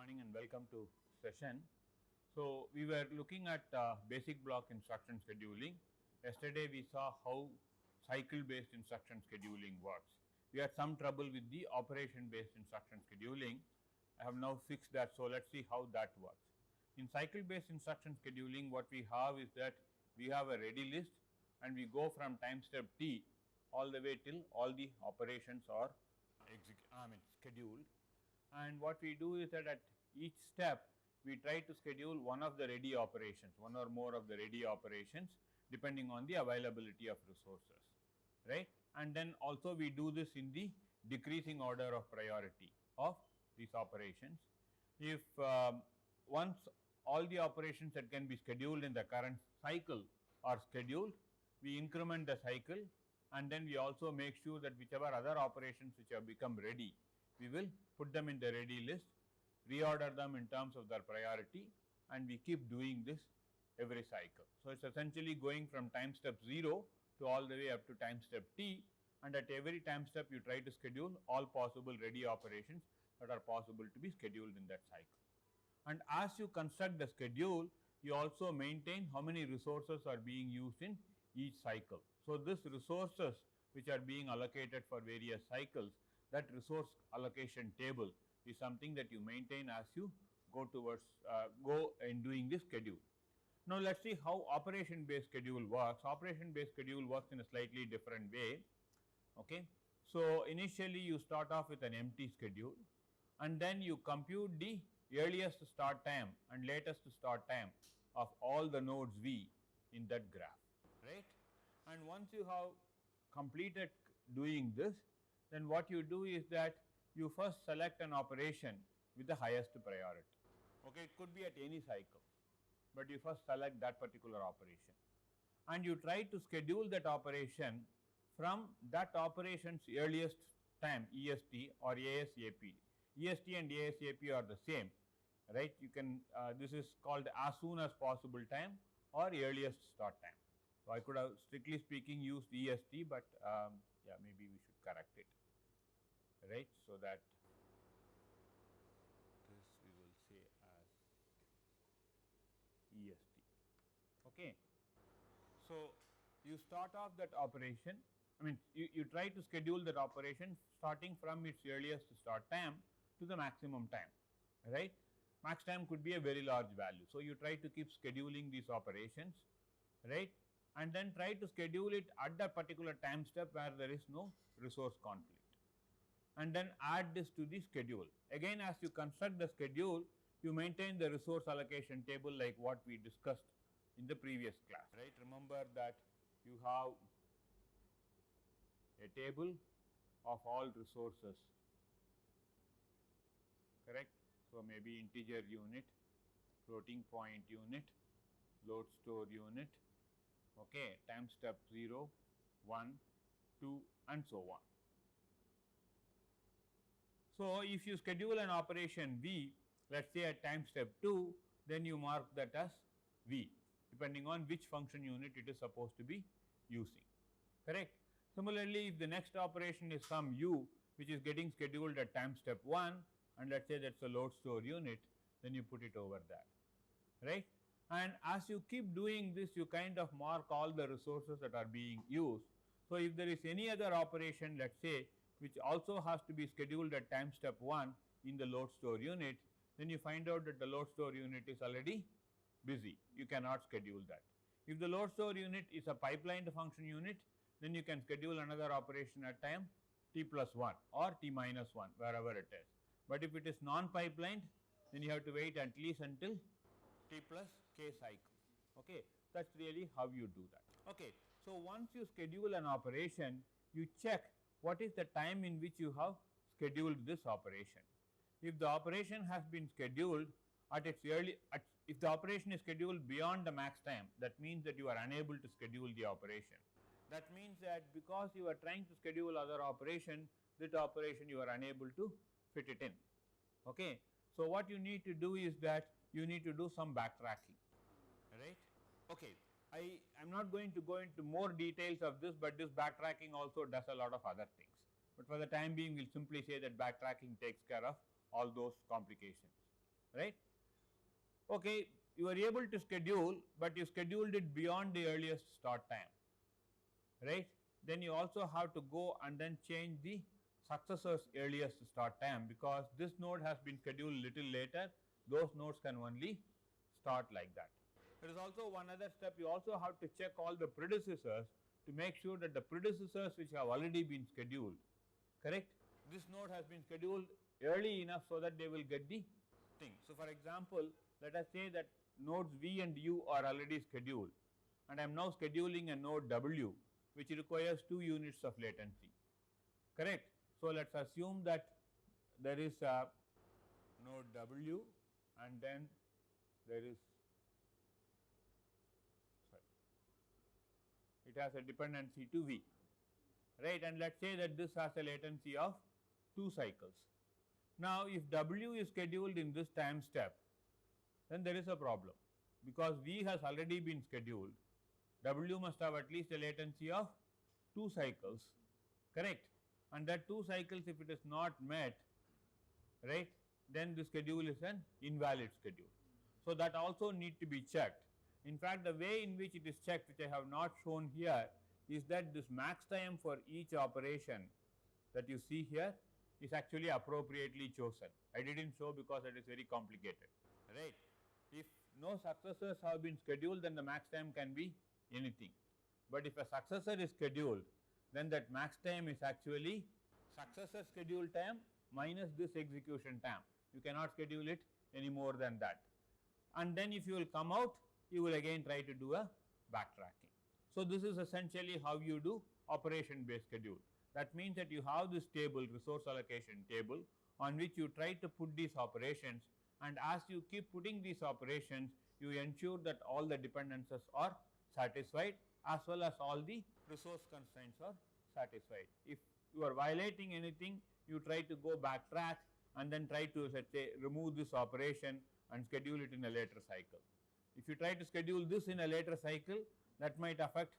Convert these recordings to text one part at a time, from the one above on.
morning and welcome to session. So, we were looking at basic block instruction scheduling. Yesterday we saw how cycle based instruction scheduling works. We had some trouble with the operation based instruction scheduling. I have now fixed that, so let us see how that works. In cycle based instruction scheduling, what we have is that we have a ready list and we go from time step t all the way till all the operations are scheduled. And what we do is that at each step we try to schedule one of the ready operations, one or more of the ready operations depending on the availability of resources, right. And then also we do this in the decreasing order of priority of these operations. If once all the operations that can be scheduled in the current cycle are scheduled, we increment the cycle, and then we also make sure that whichever other operations which have become ready, we will put them in the ready list, reorder them in terms of their priority, and we keep doing this every cycle. So, it is essentially going from time step 0 to all the way up to time step t, and at every time step you try to schedule all possible ready operations that are possible to be scheduled in that cycle. And as you construct the schedule, you also maintain how many resources are being used in each cycle. So, this resources which are being allocated for various cycles, that resource allocation table is something that you maintain as you go towards go in doing this schedule. Now, let us see how operation based schedule works. Operation based schedule works in a slightly different way. Okay. So, initially you start off with an empty schedule and then you compute the earliest start time and latest start time of all the nodes V in that graph, right. And once you have completed doing this, then what you do is that you first select an operation with the highest priority. Okay, it could be at any cycle, but you first select that particular operation and you try to schedule that operation from that operation's earliest time, EST or ASAP. EST and ASAP are the same, right. You can this is called as soon as possible time or earliest start time. So, I could have strictly speaking used EST, but yeah, maybe we should correct it, right. So, that this we will say as EST. Okay. So, you start off that operation, you try to schedule that operation starting from its earliest start time to the maximum time, right. Max time could be a very large value. So, you try to keep scheduling these operations, right, and then try to schedule it at the particular time step where there is no resource conflict, and then add this to the schedule. Again, as you construct the schedule, you maintain the resource allocation table like what we discussed in the previous class, right. Remember that you have a table of all resources, correct. So, maybe integer unit, floating point unit, load store unit, okay, time step 0, 1, 2 and so on. So, if you schedule an operation V, let us say at time step 2, then you mark that as V depending on which function unit it is supposed to be using, correct. Similarly, if the next operation is some U which is getting scheduled at time step 1 and let us say that is a load store unit, then you put it over there, right. And as you keep doing this, you kind of mark all the resources that are being used. So, if there is any other operation, let us say, which also has to be scheduled at time step 1 in the load store unit, then you find out that the load store unit is already busy, you cannot schedule that. If the load store unit is a pipelined function unit, then you can schedule another operation at time t plus 1 or t minus 1, wherever it is. But if it is non-pipelined, then you have to wait at least until t plus k cycles. Okay. That is really how you do that. Okay. So, once you schedule an operation, you check what is the time in which you have scheduled this operation. If the operation has been scheduled at its if the operation is scheduled beyond the max time, that means that you are unable to schedule the operation. That means that because you are trying to schedule other operation, that operation you are unable to fit it in. Okay. So, what you need to do is that you need to do some backtracking, right. Okay. I am not going to go into more details of this, but this backtracking also does a lot of other things. But for the time being, we will simply say that backtracking takes care of all those complications. right? Okay, you are able to schedule, but you scheduled it beyond the earliest start time, right? Then you also have to go and then change the successor's earliest start time, because this node has been scheduled little later. Those nodes can only start like that. There is also one other step. You also have to check all the predecessors to make sure that the predecessors which have already been scheduled, correct, this node has been scheduled early enough so that they will get the thing. So for example, let us say that nodes V and U are already scheduled, and I am now scheduling a node W which requires 2 units of latency, correct. So let us assume that there is a node W and then there is, sorry, it has a dependency to V, right, and let us say that this has a latency of 2 cycles. Now if W is scheduled in this time step, then there is a problem, because V has already been scheduled. W must have at least a latency of 2 cycles, correct, and that 2 cycles, if it is not met, right, then the schedule is an invalid schedule. So that also need to be checked. In fact, the way in which it is checked, which I have not shown here, is that this max time for each operation that you see here is actually appropriately chosen. I did not show because it is very complicated, right. If no successors have been scheduled, then the max time can be anything. But if a successor is scheduled, then that max time is actually successor schedule time minus this execution time. You cannot schedule it any more than that. And then if you will come out, you will again try to do a backtracking. So this is essentially how you do operation based schedule. That means that you have this table, resource allocation table, on which you try to put these operations, and as you keep putting these operations, you ensure that all the dependencies are satisfied as well as all the resource constraints are satisfied. If you are violating anything, you try to go backtrack and then try to, let's say, remove this operation and schedule it in a later cycle. If you try to schedule this in a later cycle, that might affect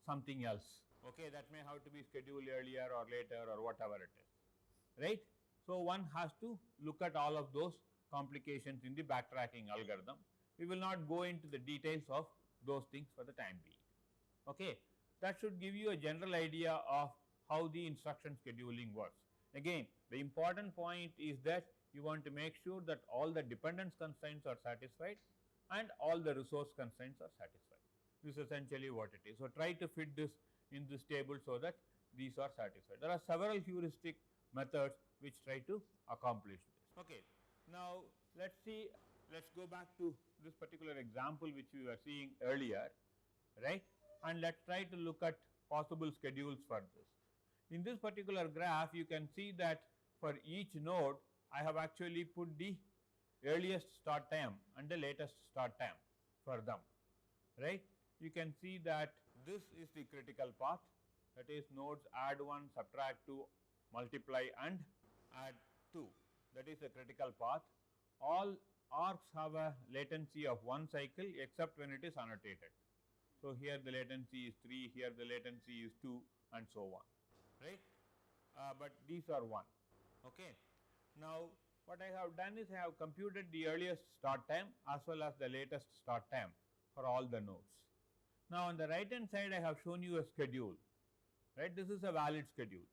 something else, okay, that may have to be scheduled earlier or later or whatever it is, right. So one has to look at all of those complications in the backtracking algorithm. We will not go into the details of those things for the time being, okay. That should give you a general idea of how the instruction scheduling works. Again, the important point is that you want to make sure that all the dependence constraints are satisfied and all the resource constraints are satisfied. This is essentially what it is. So try to fit this in this table so that these are satisfied. There are several heuristic methods which try to accomplish this. Okay. Now let us go back to this particular example which we were seeing earlier, right, and let us try to look at possible schedules for this. In this particular graph, you can see that for each node I have actually put the earliest start time and the latest start time for them, right. You can see that this is the critical path, that is nodes add 1, subtract 2, multiply and add 2, that is the critical path. All arcs have a latency of 1 cycle except when it is annotated. So here the latency is 3, here the latency is 2, and so on, right, but these are 1, okay. Now what I have done is I have computed the earliest start time as well as the latest start time for all the nodes. Now on the right hand side I have shown you a schedule, right. This is a valid schedule,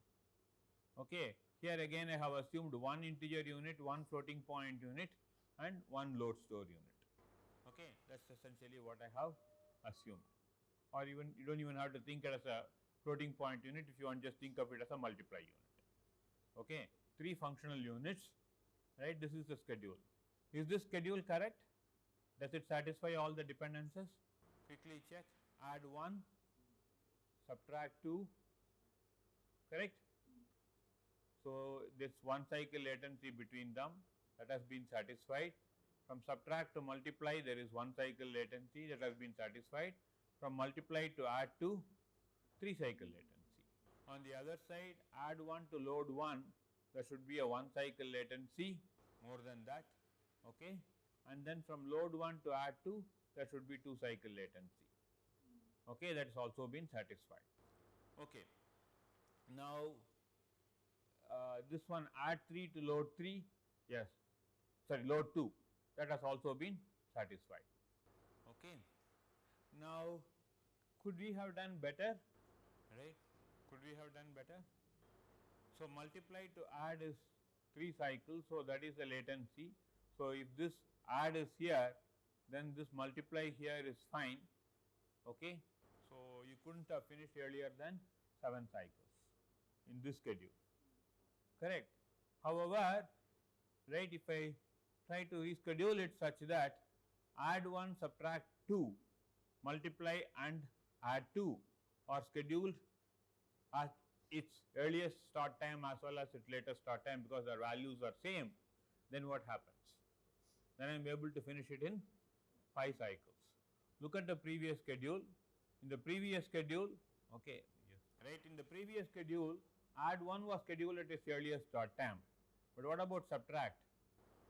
okay. Here again I have assumed 1 integer unit, 1 floating point unit and 1 load store unit, okay. That is essentially what I have assumed, or even you do not even have to think it as a floating point unit. If you want, just think of it as a multiply unit, okay. 3 functional units, right. This is the schedule. Is this schedule correct? Does it satisfy all the dependencies? Quickly check. Add 1, subtract 2, correct. So this 1 cycle latency between them, that has been satisfied. From subtract to multiply, there is 1 cycle latency, that has been satisfied. From multiply to add 2, 3 cycle latency. On the other side, add 1 to load 1, there should be a 1 cycle latency, more than that, okay. And then from load 1 to add 2, there should be 2 cycle latency, okay. That has also been satisfied, okay. Now this one, add 3 to load 3, yes, sorry, load 2, that has also been satisfied. Okay. Now, could we have done better, right? Could we have done better? So, multiply to add is 3 cycles, so that is the latency. So, if this add is here, then this multiply here is fine. Okay. So, you could not have finished earlier than 7 cycles in this schedule, correct. However, right, if I try to reschedule it such that add 1, subtract 2, multiply and add 2 are scheduled at its earliest start time as well as its latest start time because their values are same, then what happens? Then I am able to finish it in 5 cycles. Look at the previous schedule. In the previous schedule, okay, yes, right, in the previous schedule, add 1 was scheduled at its earliest start time. But what about subtract?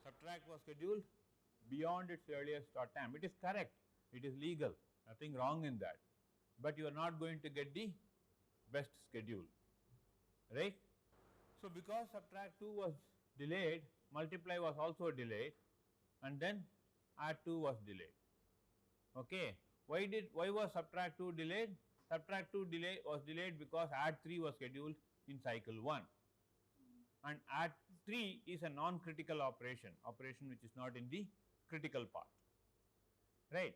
Subtract was scheduled beyond its earliest start time. It is correct, it is legal, nothing wrong in that, but you are not going to get the best schedule, right. So, because subtract 2 was delayed, multiply was also delayed, and then add 2 was delayed. Okay. Why was subtract 2 delayed? Subtract 2 was delayed because add 3 was scheduled in cycle 1, and add 3 is a non-critical operation which is not in the critical path, right.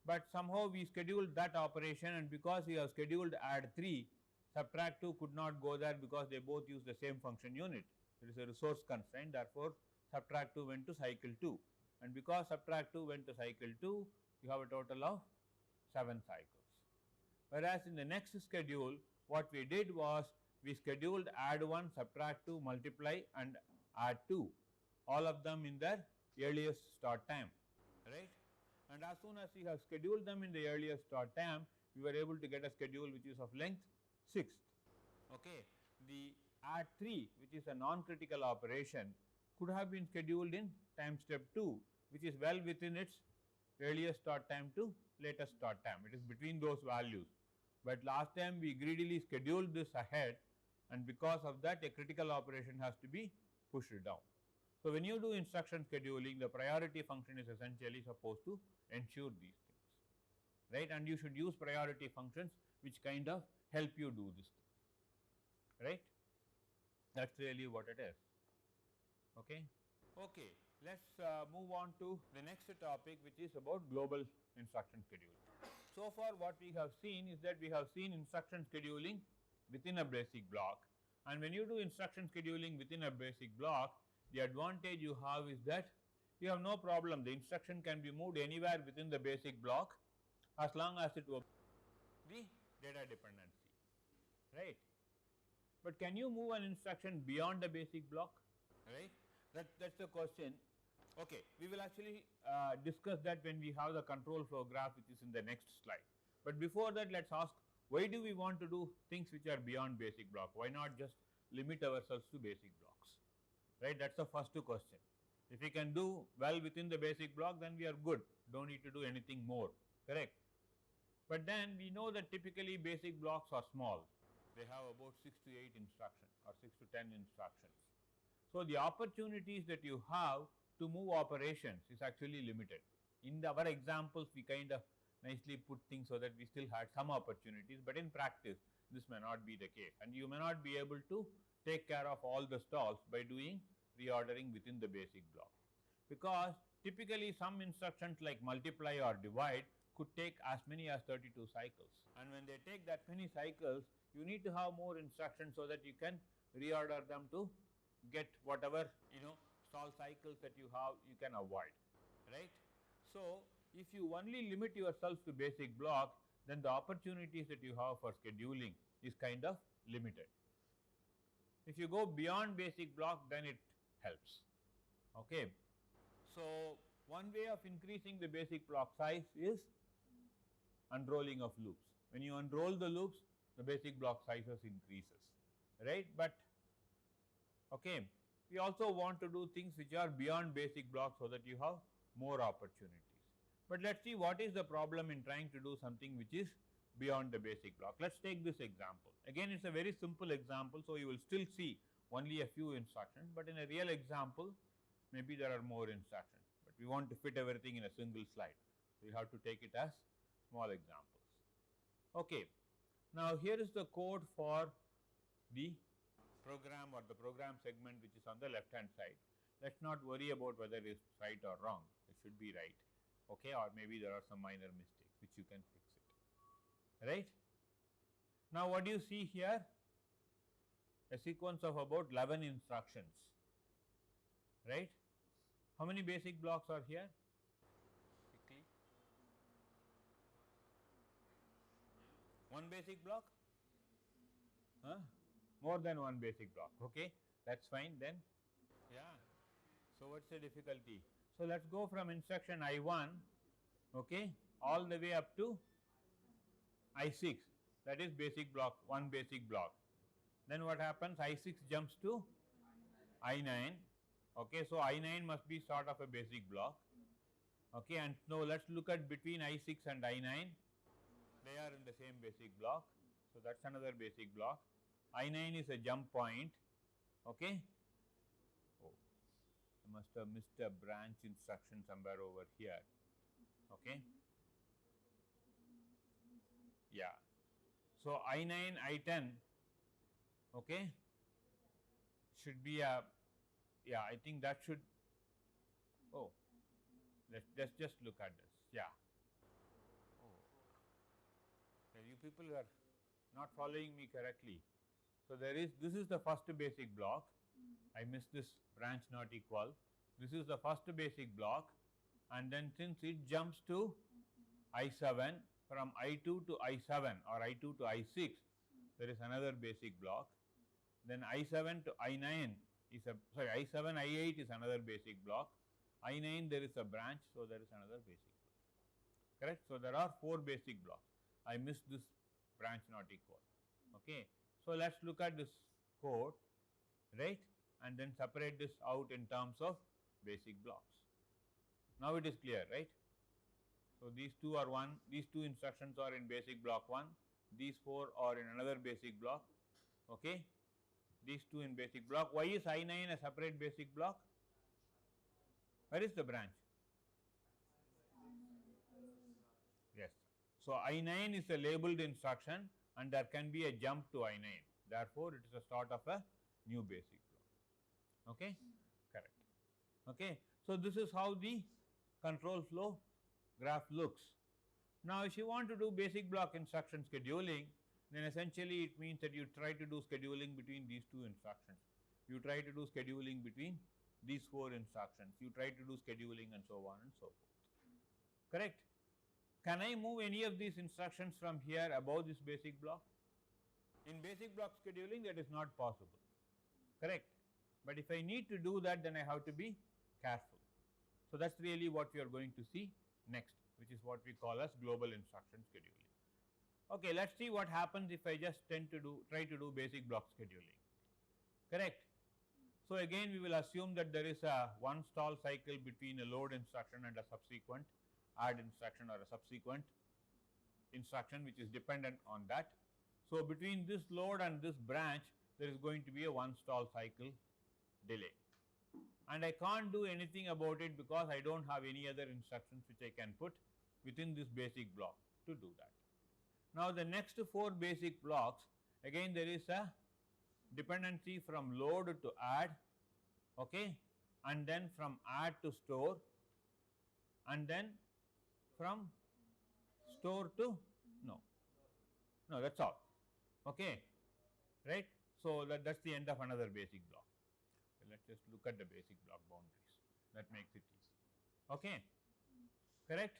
But somehow we scheduled that operation, and because we have scheduled add 3, subtract 2 could not go there because they both use the same function unit. There is a resource constraint, therefore, subtract 2 went to cycle 2, and because subtract 2 went to cycle 2, you have a total of 7 cycles. Whereas in the next schedule, what we did was we scheduled add 1, subtract 2, multiply and add 2, all of them in their earliest start time, right. And as soon as we have scheduled them in the earliest start time, we were able to get a schedule which is of length 6th. Okay. The add 3, which is a non-critical operation, could have been scheduled in time step 2, which is well within its earliest start time to latest start time. It is between those values, but last time we greedily scheduled this ahead, and because of that a critical operation has to be pushed down. So, when you do instruction scheduling, the priority function is essentially supposed to ensure these things, right, and you should use priority functions which kind of help you do this thing, right. That is really what it is. Okay. Okay. Let us move on to the next topic, which is about global instruction scheduling. So far what we have seen is that we have seen instruction scheduling within a basic block, and when you do instruction scheduling within a basic block, the advantage you have is that you have no problem, the instruction can be moved anywhere within the basic block as long as it works the data dependency, right. But can you move an instruction beyond the basic block, right? That's the question. Okay, we will actually discuss that when we have the control flow graph, which is in the next slide. But before that, let us ask, why do we want to do things which are beyond basic block? Why not just limit ourselves to basic blocks, right? That is the first question. If we can do well within the basic block, then we are good, do not need to do anything more, correct. But then we know that typically basic blocks are small, they have about 6 to 8 instructions or 6 to 10 instructions. So, the opportunities that you have to move operations is actually limited. In our examples, we kind of nicely put things so that we still had some opportunities, but in practice this may not be the case, and you may not be able to take care of all the stalls by doing reordering within the basic block, because typically some instructions like multiply or divide could take as many as 32 cycles, and when they take that many cycles, you need to have more instructions so that you can reorder them to get whatever stall cycles that you have, you can avoid, right. So, if you only limit yourselves to basic block, then the opportunities that you have for scheduling is kind of limited. If you go beyond basic block, then it helps. Okay. So, one way of increasing the basic block size is unrolling of loops. When you unroll the loops, the basic block sizes increases, right. But okay, we also want to do things which are beyond basic block so that you have more opportunities. But let us see what is the problem in trying to do something which is beyond the basic block. Let us take this example. Again, it is a very simple example, so you will still see only a few instructions, but in a real example maybe there are more instructions. We want to fit everything in a single slide. So, you have to take it as small examples. Okay. Now, here is the code for the program or the program segment which is on the left hand side. Let us not worry about whether it is right or wrong, it should be right, okay, or maybe there are some minor mistakes which you can fix it, right. Now, what do you see here? A sequence of about 11 instructions, right. How many basic blocks are here? Quickly. One basic block? Huh? More than one basic block, okay, that is fine then. Yeah. So, what is the difficulty? So, let us go from instruction I1, okay, all the way up to I6, that is basic block, one basic block. Then what happens? I6 jumps to I9, okay. So, I9 must be sort of a basic block, okay, and now let us look at between I6 and I9, they are in the same basic block. So, that is another basic block. I9 is a jump point, okay. Oh, I must have missed a branch instruction somewhere over here, okay. Yeah. So, I9, I10, okay, should be a, yeah, I think that should, oh, let's just look at this, yeah. Oh, you people are not following me correctly. So, there is, this is the first basic block, I missed this branch not equal, this is the first basic block, and then since it jumps to I7, from I2 to I7 or I2 to I6, there is another basic block, then I7 to I9 is a, sorry, I7, I8 is another basic block, I9 there is a branch, so there is another basic block, correct. So, there are 4 basic blocks, I missed this branch not equal, okay. So, let us look at this code, right, and then separate this out in terms of basic blocks. Now, it is clear, right. So, these two are one, these two instructions are in basic block 1, these 4 are in another basic block, okay. These two in basic block. Why is I9 a separate basic block? Where is the branch? Yes. So, I9 is a labeled instruction and there can be a jump to I9. Therefore, it is a start of a new basic block. Okay? Correct. Okay. So, this is how the control flow graph looks. Now, if you want to do basic block instruction scheduling, then essentially it means that you try to do scheduling between these two instructions. You try to do scheduling between these 4 instructions. You try to do scheduling and so on and so forth. Correct? Can I move any of these instructions from here above this basic block? In basic block scheduling, that is not possible. Correct? But if I need to do that, then I have to be careful. So, that is really what we are going to see next, which is what we call as global instruction scheduling. Okay, let us see what happens if I just try to do basic block scheduling. Correct? So, again we will assume that there is a one stall cycle between a load instruction and a subsequent add instruction or a subsequent instruction which is dependent on that. So, between this load and this branch there is going to be a one stall cycle delay, and I can't do anything about it because I do not have any other instructions which I can put within this basic block to do that. Now, the next 4 basic blocks, again there is a dependency from load to add, okay, and then from add to store, and then from store to no, that is all, okay, right. So, that is the end of another basic block. Let us just look at the basic block boundaries, that makes it easy, okay, correct.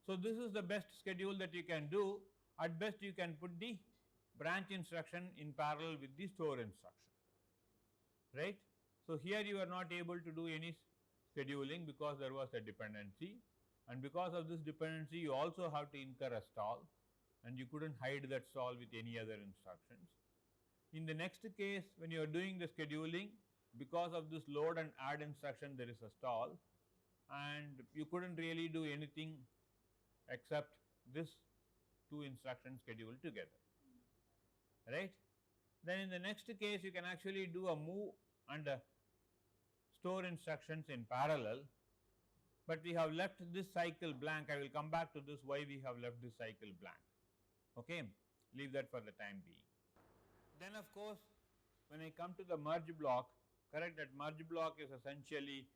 So, this is the best schedule that you can do. At best you can put the branch instruction in parallel with the store instruction, right. So, here you are not able to do any scheduling because there was a dependency, and because of this dependency you also have to incur a stall and you could not hide that stall with any other instructions. In the next case, when you are doing the scheduling, because of this load and add instruction there is a stall and you could not really do anything except this 2 instructions scheduled together, right. Then in the next case you can actually do a move and a store instructions in parallel, but we have left this cycle blank. I will come back to this why we have left this cycle blank. Okay, leave that for the time being. Then of course, when I come to the merge block, correct, that merge block is essentially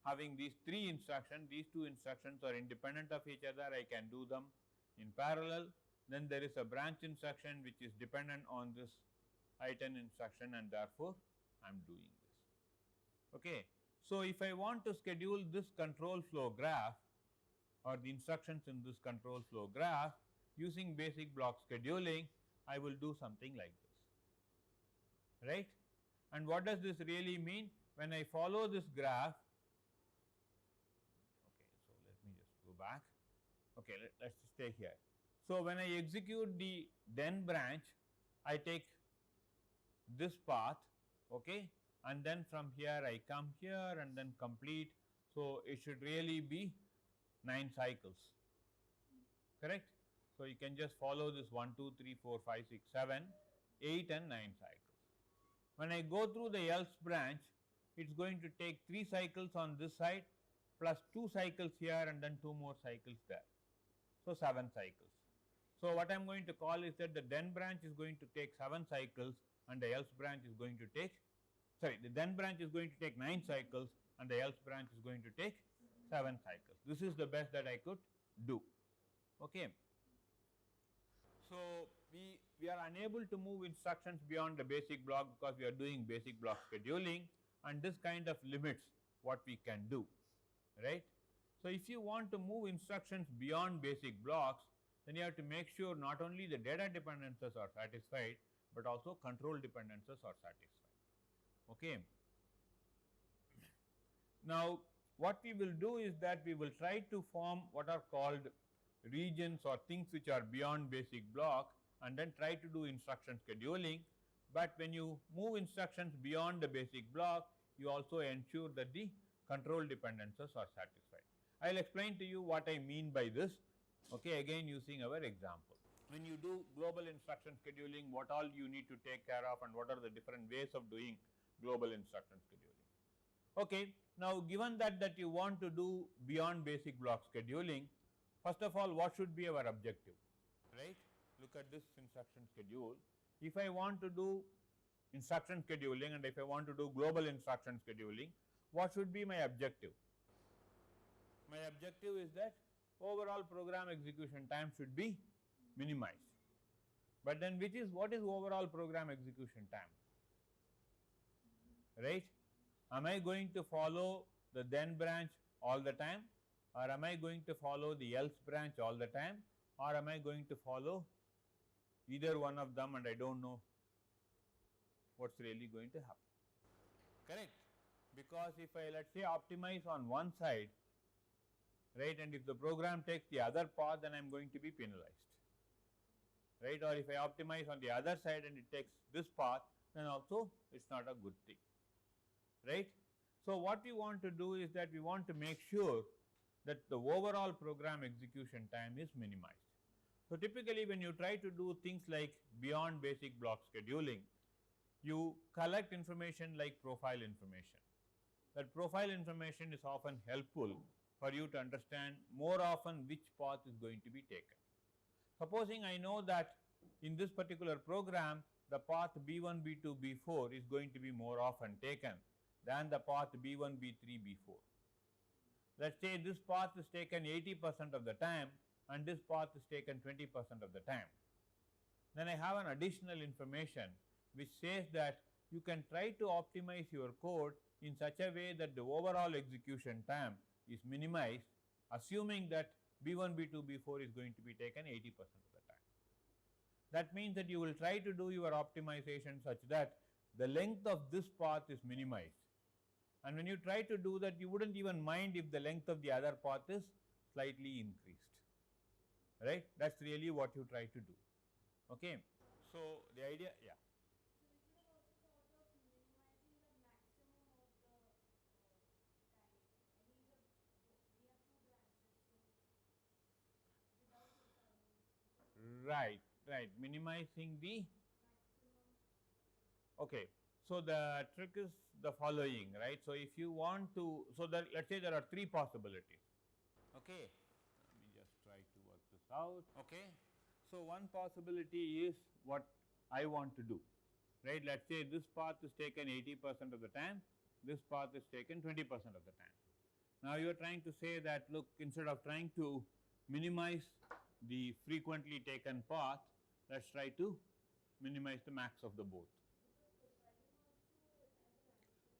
having these three instructions. These two instructions are independent of each other. I can do them in parallel. Then there is a branch instruction which is dependent on this I10 instruction, and therefore I am doing this. Okay. So if I want to schedule this control flow graph or the instructions in this control flow graph using basic block scheduling, I will do something like this, right? And what does this really mean? When I follow this graph, okay, so let me just go back. Okay, let's stay here. So when I execute the then branch, I take this path, okay, and then from here I come here and then complete. So it should really be 9 cycles, correct? So you can just follow this 1, 2, 3, 4, 5, 6, 7, 8 and 9 cycles. When I go through the else branch, it is going to take 3 cycles on this side plus 2 cycles here and then 2 more cycles there. So 7 cycles. So what I am going to call is that the then branch is going to take 7 cycles and the else branch is going to take, sorry, the then branch is going to take 9 cycles and the else branch is going to take 7 cycles. This is the best that I could do. Okay. So we are unable to move instructions beyond the basic block because we are doing basic block scheduling, and this kind of limits what we can do, right? So if you want to move instructions beyond basic blocks, then you have to make sure not only the data dependencies are satisfied, but also control dependencies are satisfied. Okay. Now what we will do is that we will try to form what are called regions or things which are beyond basic block and then try to do instruction scheduling. But when you move instructions beyond the basic block, you also ensure that the control dependencies are satisfied. I will explain to you what I mean by this, okay, again using our example. When you do global instruction scheduling, what all you need to take care of and what are the different ways of doing global instruction scheduling. Okay, now given that you want to do beyond basic block scheduling, first of all, what should be our objective, right? Look at this instruction schedule. If I want to do instruction scheduling and if I want to do global instruction scheduling, what should be my objective? My objective is that overall program execution time should be minimized. But then what is overall program execution time, right? Am I going to follow the then branch all the time, or am I going to follow the else branch all the time, or am I going to follow either one of them and I do not know what is really going to happen, correct? Because if I let us say optimize on one side, right, and if the program takes the other path, then I am going to be penalized, right? Or if I optimize on the other side and it takes this path, then also it is not a good thing, right? So what we want to do is that we want to make sure that the overall program execution time is minimized. So typically when you try to do things like beyond basic block scheduling, you collect information like profile information. That profile information is often helpful for you to understand more often which path is going to be taken. Supposing I know that in this particular program the path B1, B2, B4 is going to be more often taken than the path B1, B3, B4. Let us say this path is taken 80% of the time and this path is taken 20% of the time. Then I have an additional information which says that you can try to optimize your code in such a way that the overall execution time is minimized, assuming that B1, B2, B4 is going to be taken 80% of the time. That means that you will try to do your optimization such that the length of this path is minimized. And when you try to do that, you would not even mind if the length of the other path is slightly increased, right? That is really what you try to do, okay. So the idea, yeah. Right, minimizing the, okay. So the trick is the following, right? So if you want to, so that let us say there are 3 possibilities. Okay, let me just try to work this out. Okay, so one possibility is what I want to do, right? Let us say this path is taken 80% of the time, this path is taken 20% of the time. Now you are trying to say that, look, instead of trying to minimize the frequently taken path, let us try to minimize the max of the both.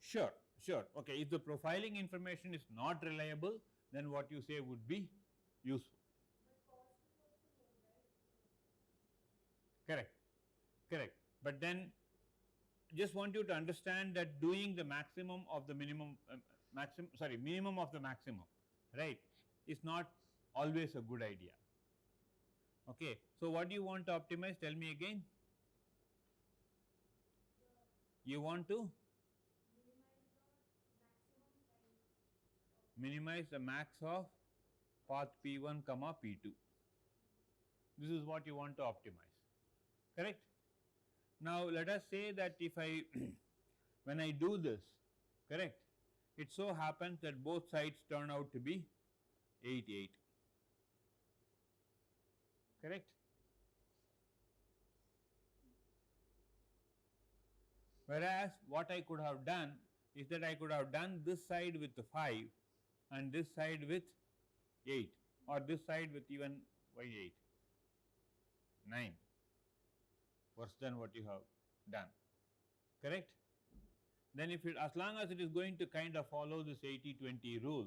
Sure, sure. Okay, if the profiling information is not reliable, then what you say would be useful. Correct, correct. But then just want you to understand that doing the maximum of the minimum, minimum of the maximum, right, is not always a good idea. Okay, so what do you want to optimize? Tell me again. You want to minimize the max of path P1 comma P2. This is what you want to optimize, correct? Now let us say that if I when I do this, correct, it so happens that both sides turn out to be 8, 8, correct? Whereas what I could have done is that I could have done this side with 5 and this side with 8, or this side with even 8, 9, worse than what you have done, correct? Then if it, as long as it is going to kind of follow this 80-20 rule,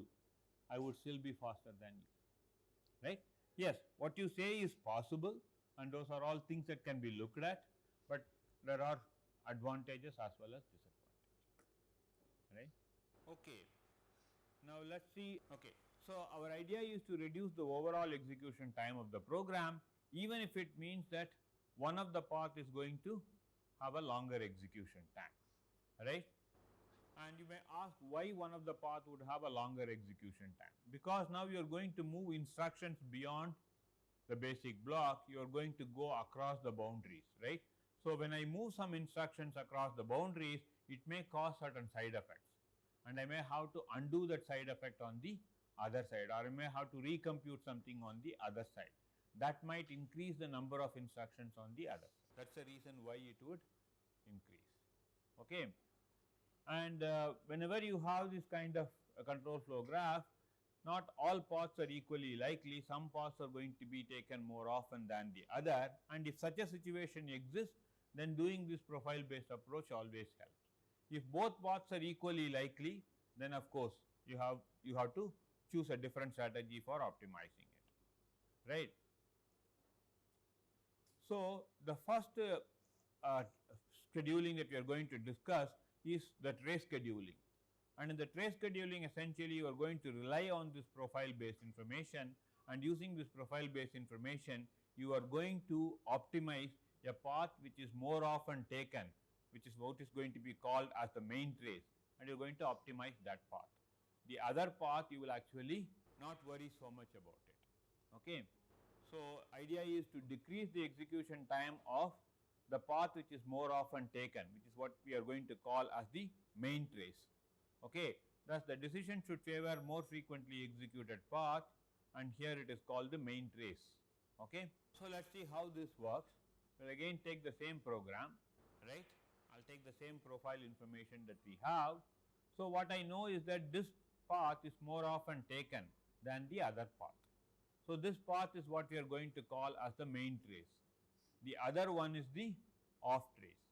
I would still be faster than you, right? Yes, what you say is possible and those are all things that can be looked at, but there are advantages as well as disadvantages, right? Okay, now let us see. Okay, so our idea is to reduce the overall execution time of the program, even if it means that one of the path is going to have a longer execution time, right? And you may ask why one of the path would have a longer execution time, because now you are going to move instructions beyond the basic block, you are going to go across the boundaries, right? So when I move some instructions across the boundaries, it may cause certain side effects and I may have to undo that side effect on the other side, or I may have to recompute something on the other side. That might increase the number of instructions on the other side. That is the reason why it would increase, okay? And whenever you have this kind of control flow graph, not all paths are equally likely. Some paths are going to be taken more often than the other, and if such a situation exists, then doing this profile based approach always helps. If both paths are equally likely, then of course you have to choose a different strategy for optimizing it, right? So the first scheduling that we are going to discuss is the trace scheduling. And in the trace scheduling, essentially you are going to rely on this profile based information, and using this profile based information you are going to optimize a path which is more often taken, which is what is going to be called as the main trace, and you are going to optimize that path. The other path you will actually not worry so much about it, okay? So idea is to decrease the execution time of the path which is more often taken, which is what we are going to call as the main trace, okay? Thus the decision should favor more frequently executed path, and here it is called the main trace, okay? So let us see how this works. We will again take the same program, right? I will take the same profile information that we have. So what I know is that this path is more often taken than the other path. So this path is what we are going to call as the main trace. The other one is the off trace.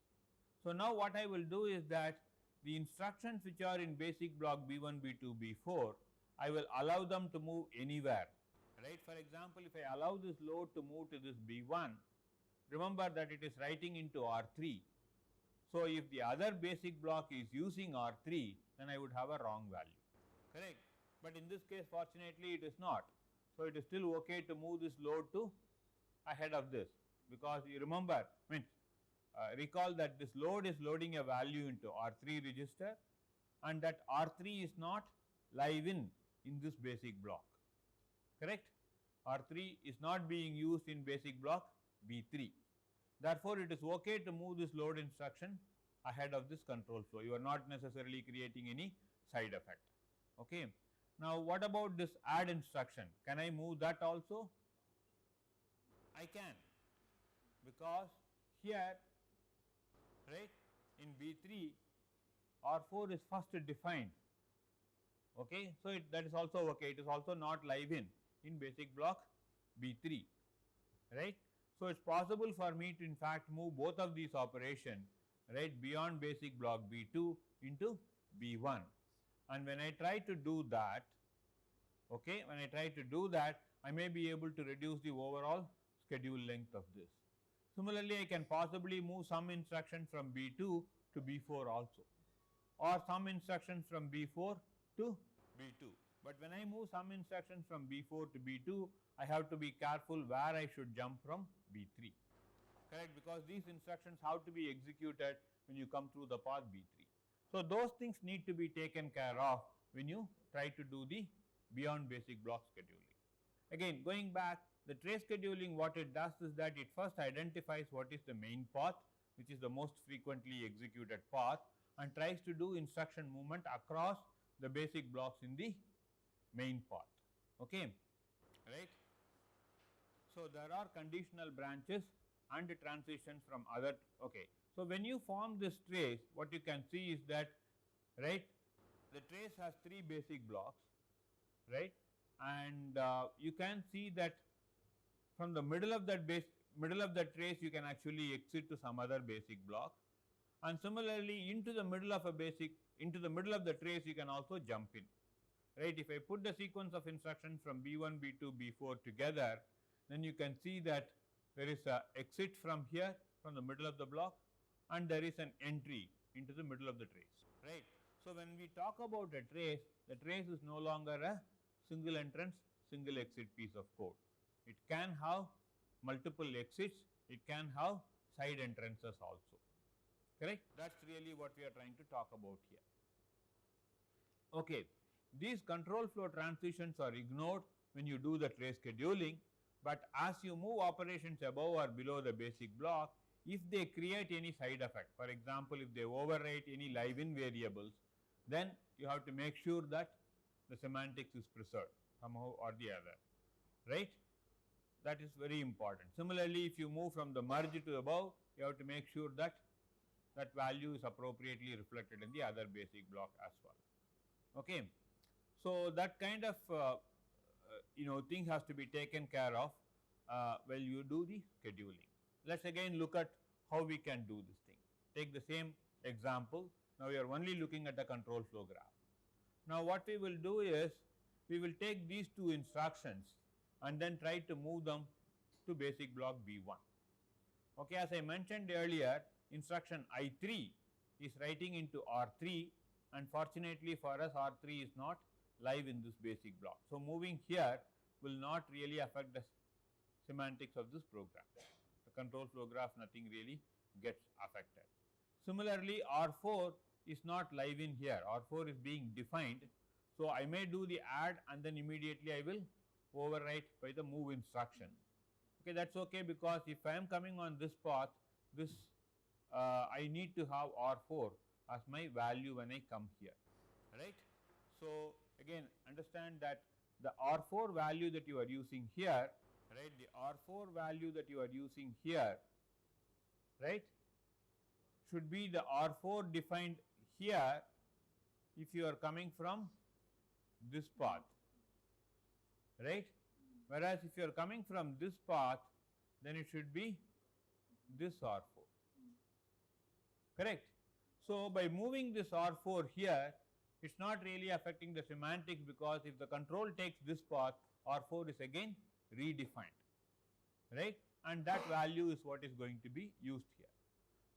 So now what I will do is that the instructions which are in basic block B1, B2, B4, I will allow them to move anywhere, right? For example, if I allow this load to move to this B1, remember that it is writing into R3. So if the other basic block is using R3, then I would have a wrong value, correct? But in this case, fortunately, it is not. So it is still okay to move this load to ahead of this, because you remember, recall that this load is loading a value into R3 register, and that R3 is not live in this basic block, correct? R3 is not being used in basic block B3. Therefore, it is okay to move this load instruction ahead of this control flow. You are not necessarily creating any side effect, okay? Now what about this add instruction? Can I move that also? I can, because here, right, in B3 R4 is first defined, okay. So that is also okay, it is also not live in basic block B3, right. So it's possible for me to in fact move both of these operations, right, beyond basic block B2 into B1, and when I try to do that, okay, when I try to do that, I may be able to reduce the overall schedule length of this. Similarly, I can possibly move some instruction from B2 to B4 also, or some instructions from B4 to B2. But when I move some instructions from B4 to B2, I have to be careful where I should jump from B3, correct, because these instructions have to be executed when you come through the path B3. So those things need to be taken care of when you try to do the beyond basic block scheduling. Again, going back, the trace scheduling, what it does is that it first identifies what is the main path, which is the most frequently executed path, and tries to do instruction movement across the basic blocks in the main path, okay, right. So there are conditional branches and transitions from other, okay. So when you form this trace, what you can see is that, right, the trace has 3 basic blocks, right, and you can see that from the middle of that trace you can actually exit to some other basic block, and similarly into the middle of the trace you can also jump in, right. If I put the sequence of instructions from B1, B2, B4 together, then you can see that there is a exit from here from the middle of the block, and there is an entry into the middle of the trace, right. So when we talk about a trace, the trace is no longer a single entrance, single exit piece of code. It can have multiple exits, it can have side entrances also, correct. That is really what we are trying to talk about here. Okay. These control flow transitions are ignored when you do the trace scheduling, but as you move operations above or below the basic block, if they create any side effect, for example, if they overwrite any live in variables, then you have to make sure that the semantics is preserved somehow or the other, right. That is very important. Similarly, if you move from the merge to above, you have to make sure that that value is appropriately reflected in the other basic block as well, okay. So that kind of thing has to be taken care of while you do the scheduling. Let us again look at how we can do this thing. Take the same example. Now we are only looking at the control flow graph. Now what we will do is, we will take these 2 instructions and then try to move them to basic block B1. Okay, as I mentioned earlier, instruction I3 is writing into R3, and fortunately for us R3 is not live in this basic block. So moving here will not really affect the semantics of this program. The control flow graph, nothing really gets affected. Similarly, R4 is not live in here, R4 is being defined. So I may do the add and then immediately I will overwrite by the move instruction. Okay, that is okay, because if I am coming on this path, this I need to have R4 as my value when I come here, right. So again, understand that the R4 value that you are using here, right, the R4 value that you are using here, right, should be the R4 defined here if you are coming from this path, right, whereas if you are coming from this path, then it should be this R4, correct. So by moving this R4 here, it is not really affecting the semantics, because if the control takes this path, R4 is again redefined, right, and that value is what is going to be used here.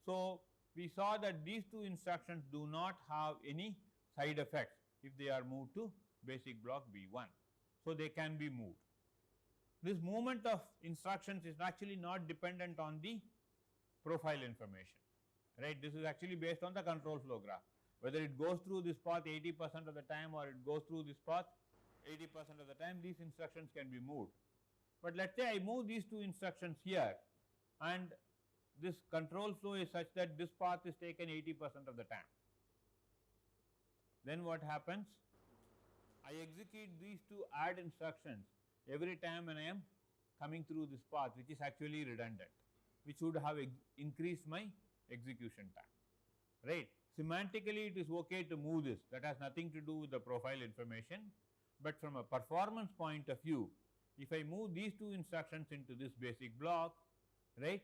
So we saw that these 2 instructions do not have any side effects if they are moved to basic block B1, so they can be moved. This movement of instructions is actually not dependent on the profile information, right. This is actually based on the control flow graph. Whether it goes through this path 80% of the time or it goes through this path 80% of the time, these instructions can be moved. But let us say I move these 2 instructions here, and this control flow is such that this path is taken 80% of the time. Then what happens? I execute these two add instructions every time when I am coming through this path, which is actually redundant, which would have increased my execution time, right. Semantically it is okay to move this, that has nothing to do with the profile information, but from a performance point of view, if I move these two instructions into this basic block, right,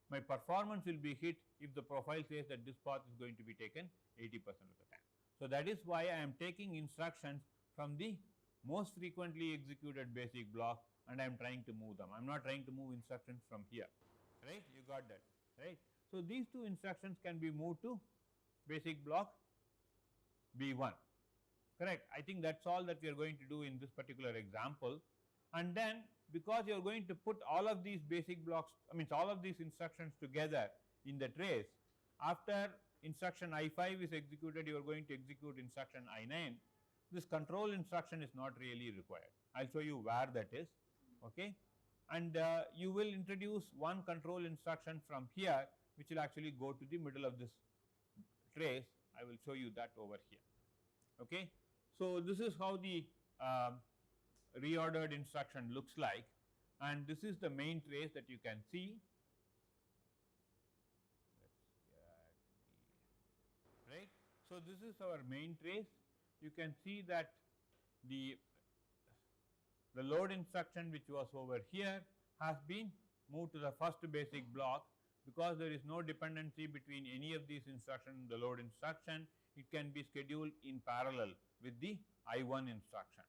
my performance will be hit if the profile says that this path is going to be taken 80% of the time. So that is why I am taking instructions from the most frequently executed basic block and I am trying to move them. I am not trying to move instructions from here, right, you got that, right. So these two instructions can be moved to basic block B1, correct. I think that is all that we are going to do in this particular example. And then because you are going to put all of these basic blocks, I mean all of these instructions together in the trace, after instruction I5 is executed, you are going to execute instruction I9. This control instruction is not really required. I will show you where that is, okay. And you will introduce one control instruction from here, which will actually go to the middle of this trace. I will show you that over here, okay. So this is how the reordered instruction looks like, and this is the main trace that you can see. Right. So this is our main trace. You can see that the load instruction which was over here has been moved to the first basic block, because there is no dependency between any of these instructions and the load instruction. It can be scheduled in parallel with the I1 instruction,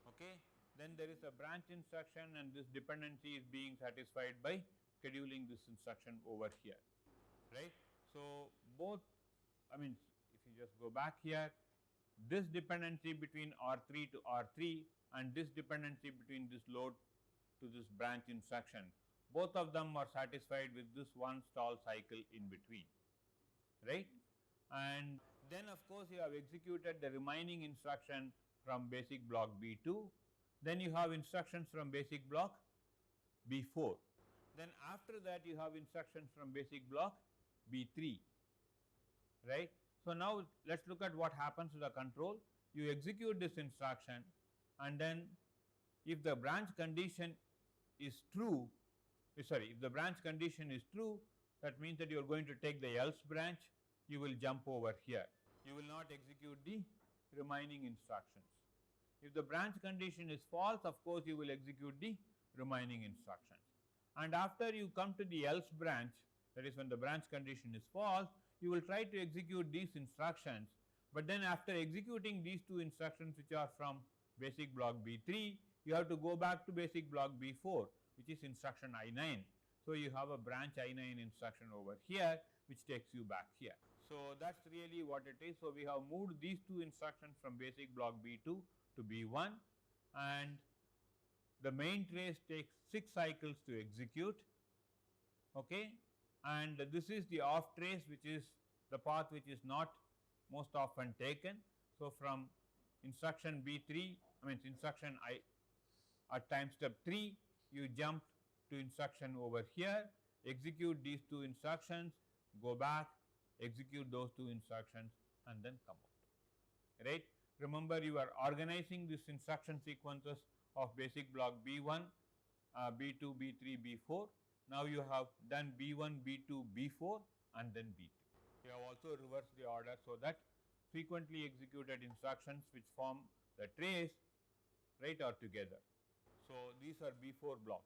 okay. Then there is a branch instruction, and this dependency is being satisfied by scheduling this instruction over here, right. So both, I mean if you just go back here, this dependency between R3 to R3 and this dependency between this load to this branch instruction, both of them are satisfied with this one stall cycle in between, right. And then of course you have executed the remaining instruction from basic block B2, then you have instructions from basic block B4, then after that you have instructions from basic block B3, right. So now let us look at what happens to the control. You execute this instruction, and then if the branch condition is true, if the branch condition is true, that means that you are going to take the else branch, you will jump over here, you will not execute the remaining instructions. If the branch condition is false, of course you will execute the remaining instructions. And after you come to the else branch, that is when the branch condition is false, you will try to execute these instructions, but then after executing these two instructions which are from basic block B3, you have to go back to basic block B4, which is instruction I9. So you have a branch I9 instruction over here which takes you back here. So that is really what it is. So we have moved these two instructions from basic block B2 to B1, and the main trace takes 6 cycles to execute, okay. And this is the off trace, which is the path which is not most often taken. So from instruction B3, I mean instruction I at time step 3, you jump to instruction over here, execute these two instructions, go back, execute those two instructions, and then come out, right. Remember, you are organizing this instruction sequences of basic block B1, B2, B3, B4. Now you have done B1, B2, B4 and then B3. You have also reversed the order, so that frequently executed instructions which form the trace, right, are together. So these are B4 block,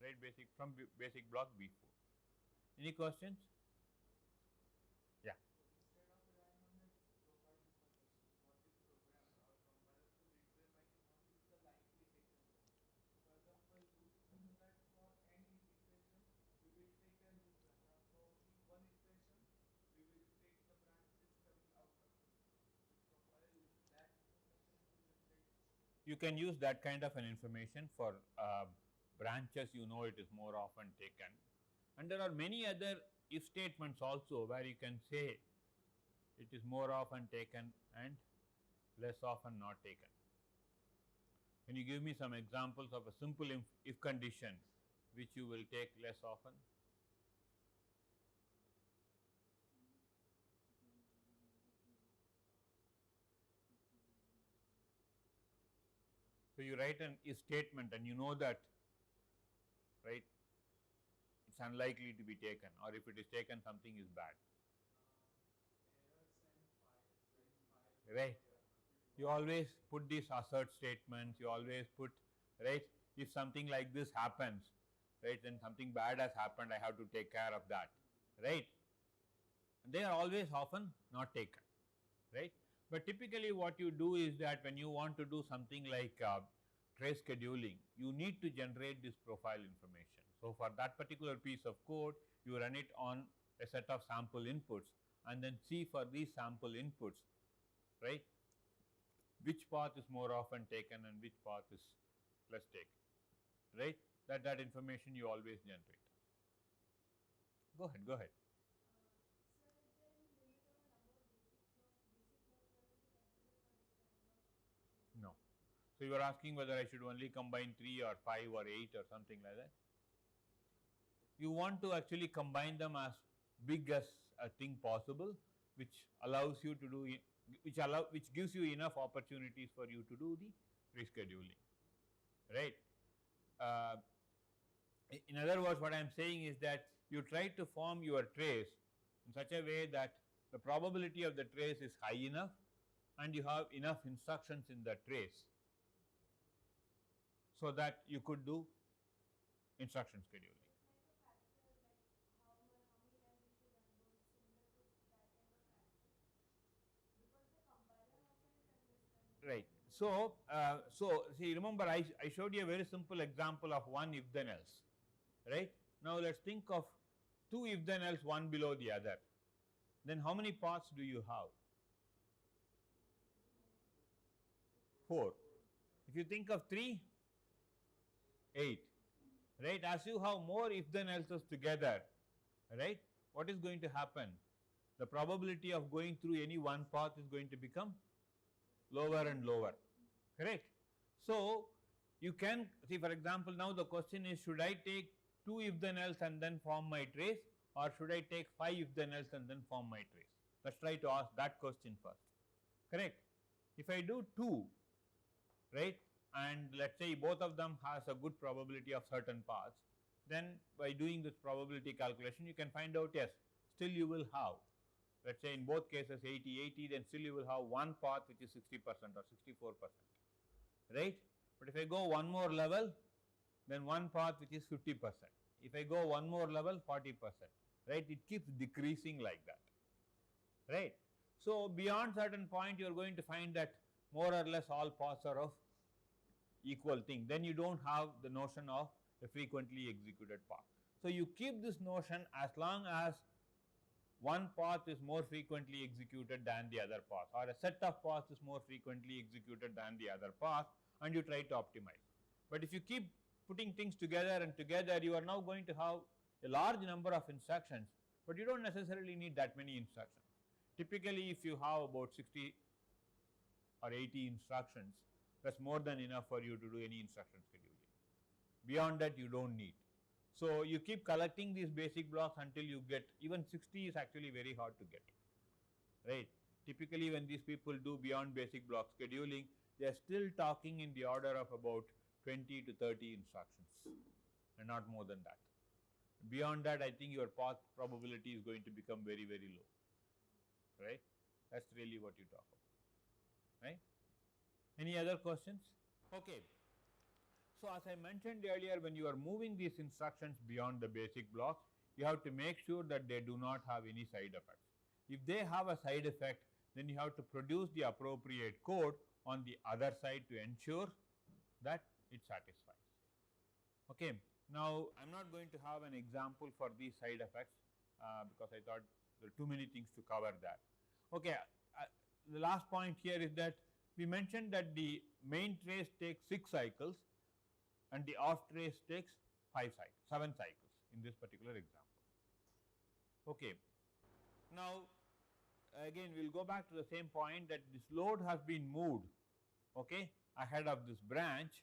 right, from basic block B4. Any questions? Yeah. You can use that kind of an information for branches, you know it is more often taken. And there are many other if statements also where you can say it is more often taken and less often not taken. Can you give me some examples of a simple if condition which you will take less often? So you write an if statement and you know that, right, it's unlikely to be taken, or if it is taken, something is bad. Right. You always put these assert statements, you always put, right, if something like this happens, right, then something bad has happened, I have to take care of that, right. And they are always often not taken, right. But typically what you do is that when you want to do something like trace scheduling, you need to generate this profile information. So for that particular piece of code, you run it on a set of sample inputs and then see for these sample inputs, right, which path is more often taken and which path is less taken, right. That information you always generate. Go ahead, go ahead. No. So you are asking whether I should only combine 3 or 5 or 8 or something like that. You want to actually combine them as big as a thing possible, which allows you to do, which gives you enough opportunities for you to do the rescheduling, right. In other words, what I am saying is that you try to form your trace in such a way that the probability of the trace is high enough and you have enough instructions in the trace so that you could do instruction scheduling. Right. So, see, remember I showed you a very simple example of one if then else, right. Now let's think of two if then else, one below the other. Then how many paths do you have? 4. If you think of 3, 8, right. As you have more if then else's together, right, what is going to happen? The probability of going through any one path is going to become lower and lower, correct. So you can see, for example, now the question is, should I take 2 if then else and then form my trace, or should I take 5 if then else and then form my trace? Let's try to ask that question first, correct. If I do 2, right, and let's say both of them has a good probability of certain paths, then by doing this probability calculation you can find out, yes, still you will have, let's say in both cases 80-80, then still you will have one path which is 60% or 64%, right. But if I go one more level, then one path which is 50%. If I go one more level, 40%, right. It keeps decreasing like that, right. So beyond certain point you are going to find that more or less all paths are of equal thing. Then you don't have the notion of a frequently executed path. So you keep this notion as long as one path is more frequently executed than the other path, or a set of paths is more frequently executed than the other path, and you try to optimize. But if you keep putting things together and together, you are now going to have a large number of instructions, but you don't necessarily need that many instructions. Typically, if you have about 60 or 80 instructions, that's more than enough for you to do any instruction scheduling. Beyond that, you don't need. So you keep collecting these basic blocks until you get, even 60 is actually very hard to get, right. Typically when these people do beyond basic block scheduling, they are still talking in the order of about 20 to 30 instructions and not more than that. Beyond that, I think your path probability is going to become very, very low, right. That's really what you talk about, right. Any other questions? Okay. So as I mentioned earlier, when you are moving these instructions beyond the basic blocks, you have to make sure that they do not have any side effects. If they have a side effect, then you have to produce the appropriate code on the other side to ensure that it satisfies. Okay. Now I am not going to have an example for these side effects because I thought there are too many things to cover that. Okay. The last point here is that we mentioned that the main trace takes 6 cycles and the off trace takes 7 cycles in this particular example. Okay. Now again we will go back to the same point that this load has been moved, okay, ahead of this branch,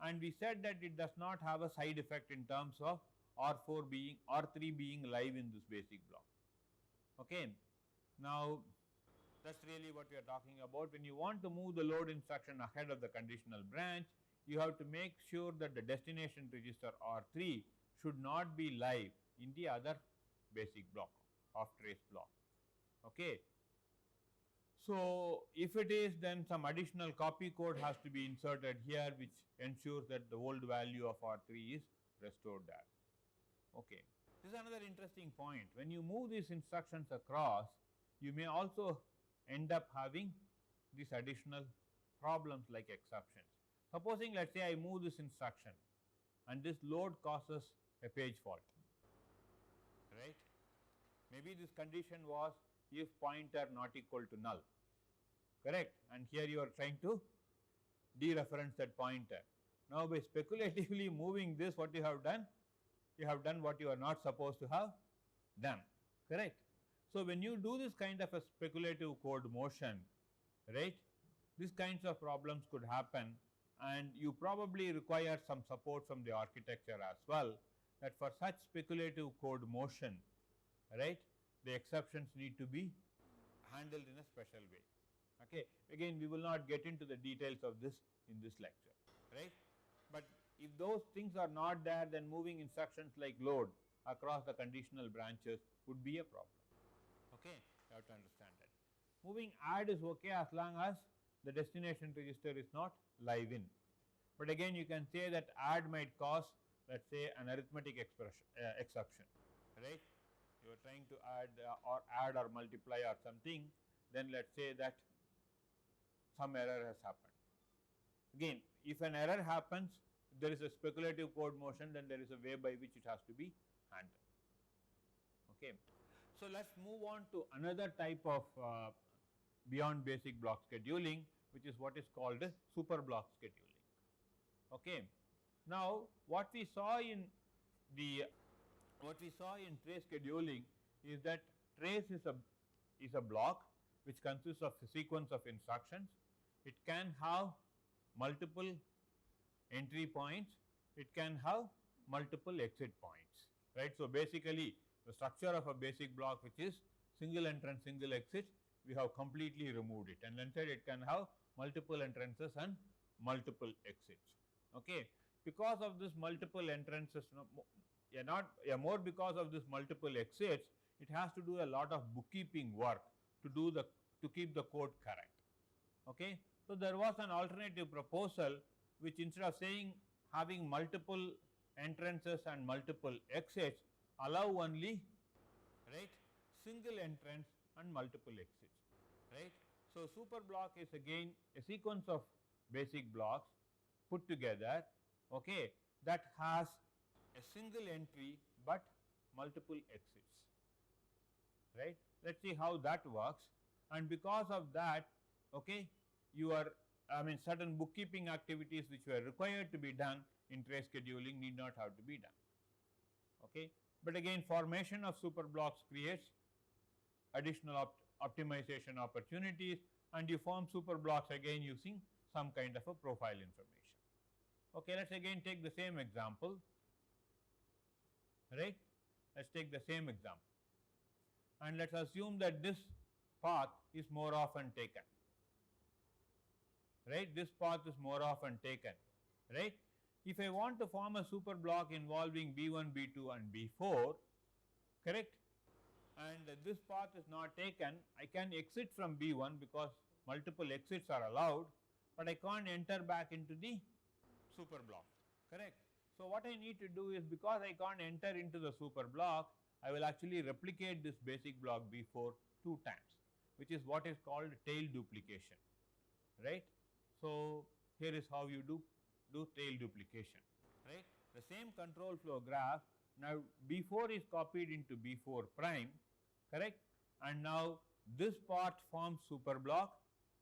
and we said that it does not have a side effect in terms of R3 being live in this basic block. Okay. Now that's really what we are talking about. When you want to move the load instruction ahead of the conditional branch, you have to make sure that the destination register R3 should not be live in the other basic block of trace block. Okay. So, if it is, then some additional copy code has to be inserted here, which ensures that the old value of R3 is restored there. Okay. This is another interesting point. When you move these instructions across, you may also end up having these additional problems like exceptions. Supposing, let us say I move this instruction and this load causes a page fault, right. Maybe this condition was if pointer not equal to null, correct, and here you are trying to dereference that pointer. Now, by speculatively moving this, what you have done? You have done what you are not supposed to have done, correct. So, when you do this kind of a speculative code motion, right, these kinds of problems could happen, and you probably require some support from the architecture as well, that for such speculative code motion, right, the exceptions need to be handled in a special way. Okay. Again, we will not get into the details of this in this lecture, right. But if those things are not there, then moving instructions like load across the conditional branches would be a problem. Okay. You have to understand that. Moving add is okay as long as the destination register is not live in. But again, you can say that add might cause, let us say, an arithmetic exception, right. You are trying to add or multiply or something, then let us say that some error has happened. Again, if an error happens, there is a speculative code motion, then there is a way by which it has to be handled. Okay. So, let us move on to another type of beyond basic block scheduling, which is what is called as superblock scheduling. Okay. Now, what we saw in trace scheduling is that trace is a block which consists of a sequence of instructions. It can have multiple entry points, it can have multiple exit points, right. So, basically the structure of a basic block, which is single entrance, single exit, we have completely removed it, and instead it can have multiple entrances and multiple exits. Okay. Because of this multiple entrances, more because of this multiple exits, it has to do a lot of bookkeeping work to keep the code correct. Okay. So, there was an alternative proposal which, instead of saying having multiple entrances and multiple exits, allow only, right, single entrance and multiple exits, right. So, superblock is again a sequence of basic blocks put together, okay, that has a single entry but multiple exits, right. Let us see how that works, and because of that, okay, certain bookkeeping activities which were required to be done in trace scheduling need not have to be done. Okay. But again, formation of superblocks creates additional optimization opportunities, and you form superblocks again using some kind of a profile information. Okay, let us again take the same example, right. Let us take the same example, and let us assume that this path is more often taken, right. This path is more often taken, right. If I want to form a super block involving B1, B2 and B4, correct, and this path is not taken, I can exit from B1 because multiple exits are allowed, but I can't enter back into the super block, correct. So, what I need to do is, because I can't enter into the super block, I will actually replicate this basic block B4 2 times, which is what is called tail duplication, right. So, here is how you do tail duplication, right. The same control flow graph, now B4 is copied into B4 prime, correct, and now this part forms super block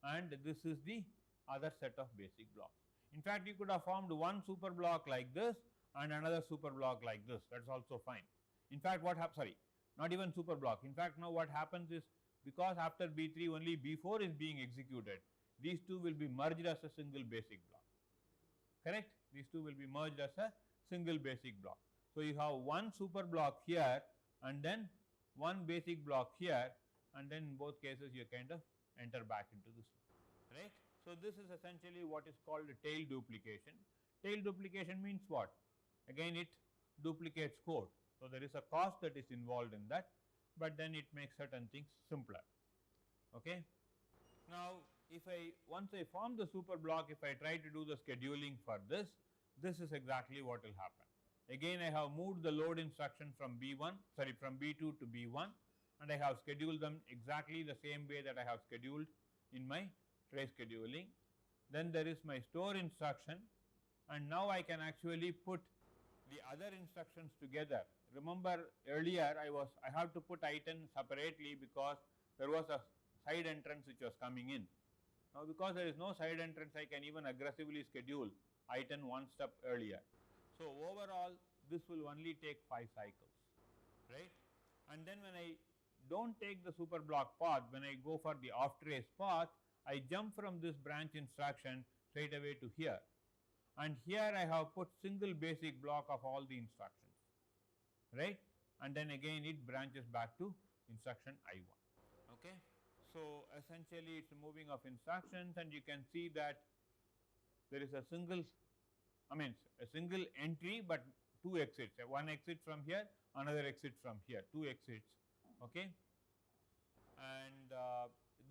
and this is the other set of basic blocks. In fact, you could have formed one super block like this and another super block like this, that is also fine. In fact, not even super block. In fact, now what happens is, because after B3 only B4 is being executed, these two will be merged as a single basic block, correct. These two will be merged as a single basic block. So, you have one super block here and then one basic block here, and then in both cases you kind of enter back into this, right. So, this is essentially what is called a tail duplication. Tail duplication means what? Again it duplicates code. So, there is a cost that is involved in that, but then it makes certain things simpler. Okay. Now, if I once I form the super block, if I try to do the scheduling for this, this is exactly what will happen. Again I have moved the load instruction from from B2 to B1, and I have scheduled them exactly the same way that I have scheduled in my trace scheduling. Then there is my store instruction, and now I can actually put the other instructions together. Remember earlier I have to put I10 separately because there was a side entrance which was coming in. Now, because there is no side entrance, I can even aggressively schedule I10 one step earlier. So, overall this will only take 5 cycles, right. And then when I do not take the super block path, when I go for the off trace path, I jump from this branch instruction straight away to here, and here I have put single basic block of all the instructions, right, and then again it branches back to instruction I1. Okay. So, essentially it is moving of instructions, and you can see that there is a single entry, but 2 exits, one exit from here, another exit from here, 2 exits. Okay. And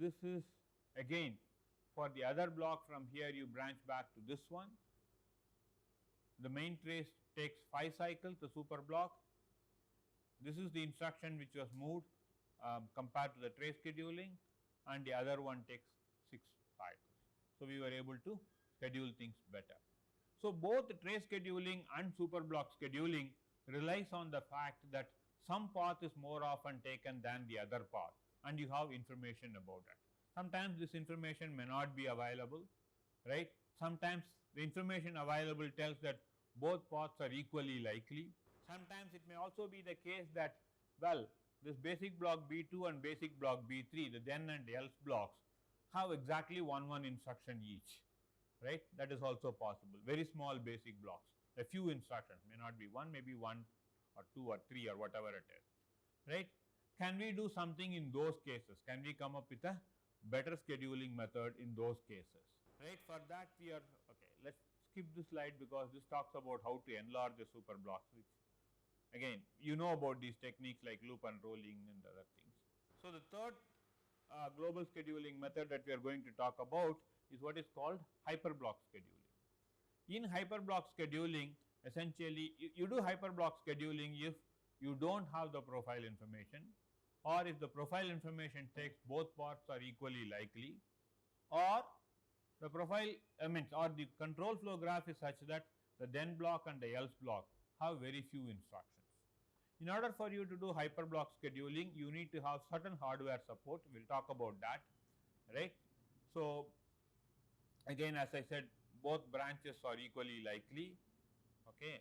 this is again for the other block, from here you branch back to this one. The main trace takes 5 cycles, the super block. This is the instruction which was moved compared to the trace scheduling, and the other one takes 6 cycles. So, we were able to schedule things better. So, both trace scheduling and superblock scheduling relies on the fact that some path is more often taken than the other path, and you have information about it. Sometimes this information may not be available, right. Sometimes the information available tells that both paths are equally likely. Sometimes it may also be the case that, well, this basic block B2 and basic block B3, the then and else blocks, have exactly one instruction each, right. That is also possible. Very small basic blocks, a few instructions, may not be one, maybe 1 or 2 or 3 or whatever it is, right. Can we do something in those cases? Can we come up with a better scheduling method in those cases, right? For that we are okay. Let us skip this slide because this talks about how to enlarge the super blocks, which again you know about these techniques like loop unrolling and other things. So, the third global scheduling method that we are going to talk about is what is called hyperblock scheduling. In hyperblock scheduling, essentially you do hyperblock scheduling if you do not have the profile information, or if the profile information takes both paths are equally likely, or the profile or the control flow graph is such that the then block and the else block have very few instructions. In order for you to do hyperblock scheduling, you need to have certain hardware support. We will talk about that, right. So, again as I said, both branches are equally likely. Okay.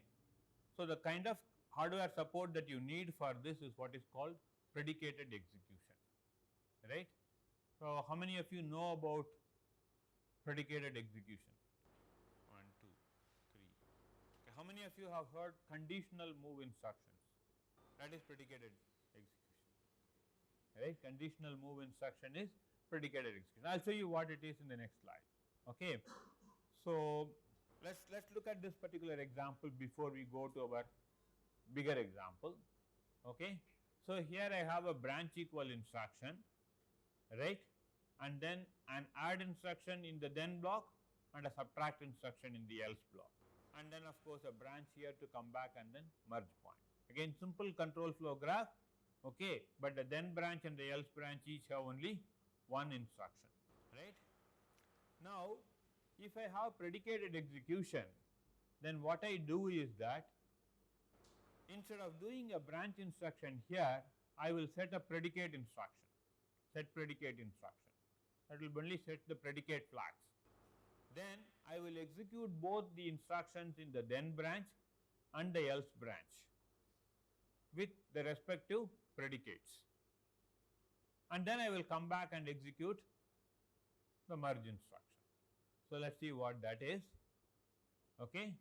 So, the kind of hardware support that you need for this is what is called predicated execution, right. So, how many of you know about predicated execution? 1, 2, 3. Okay. How many of you have heard conditional move instructions? That is predicated execution, right. Conditional move instruction is predicated execution. I will show you what it is in the next slide. Okay. So, let us look at this particular example before we go to our bigger example. Okay. So, here I have a branch equal instruction, right, and then an add instruction in the then block and a subtract instruction in the else block, and then of course, a branch here to come back and then merge point. Again simple control flow graph, okay, but the then branch and the else branch each have only one instruction, right. Now, if I have predicated execution, then what I do is that instead of doing a branch instruction here, I will set a predicate instruction, that will only set the predicate flags. Then I will execute both the instructions in the then branch and the else branch with the respective predicates, and then I will come back and execute the merge instruction. So, let us see what that is. Okay.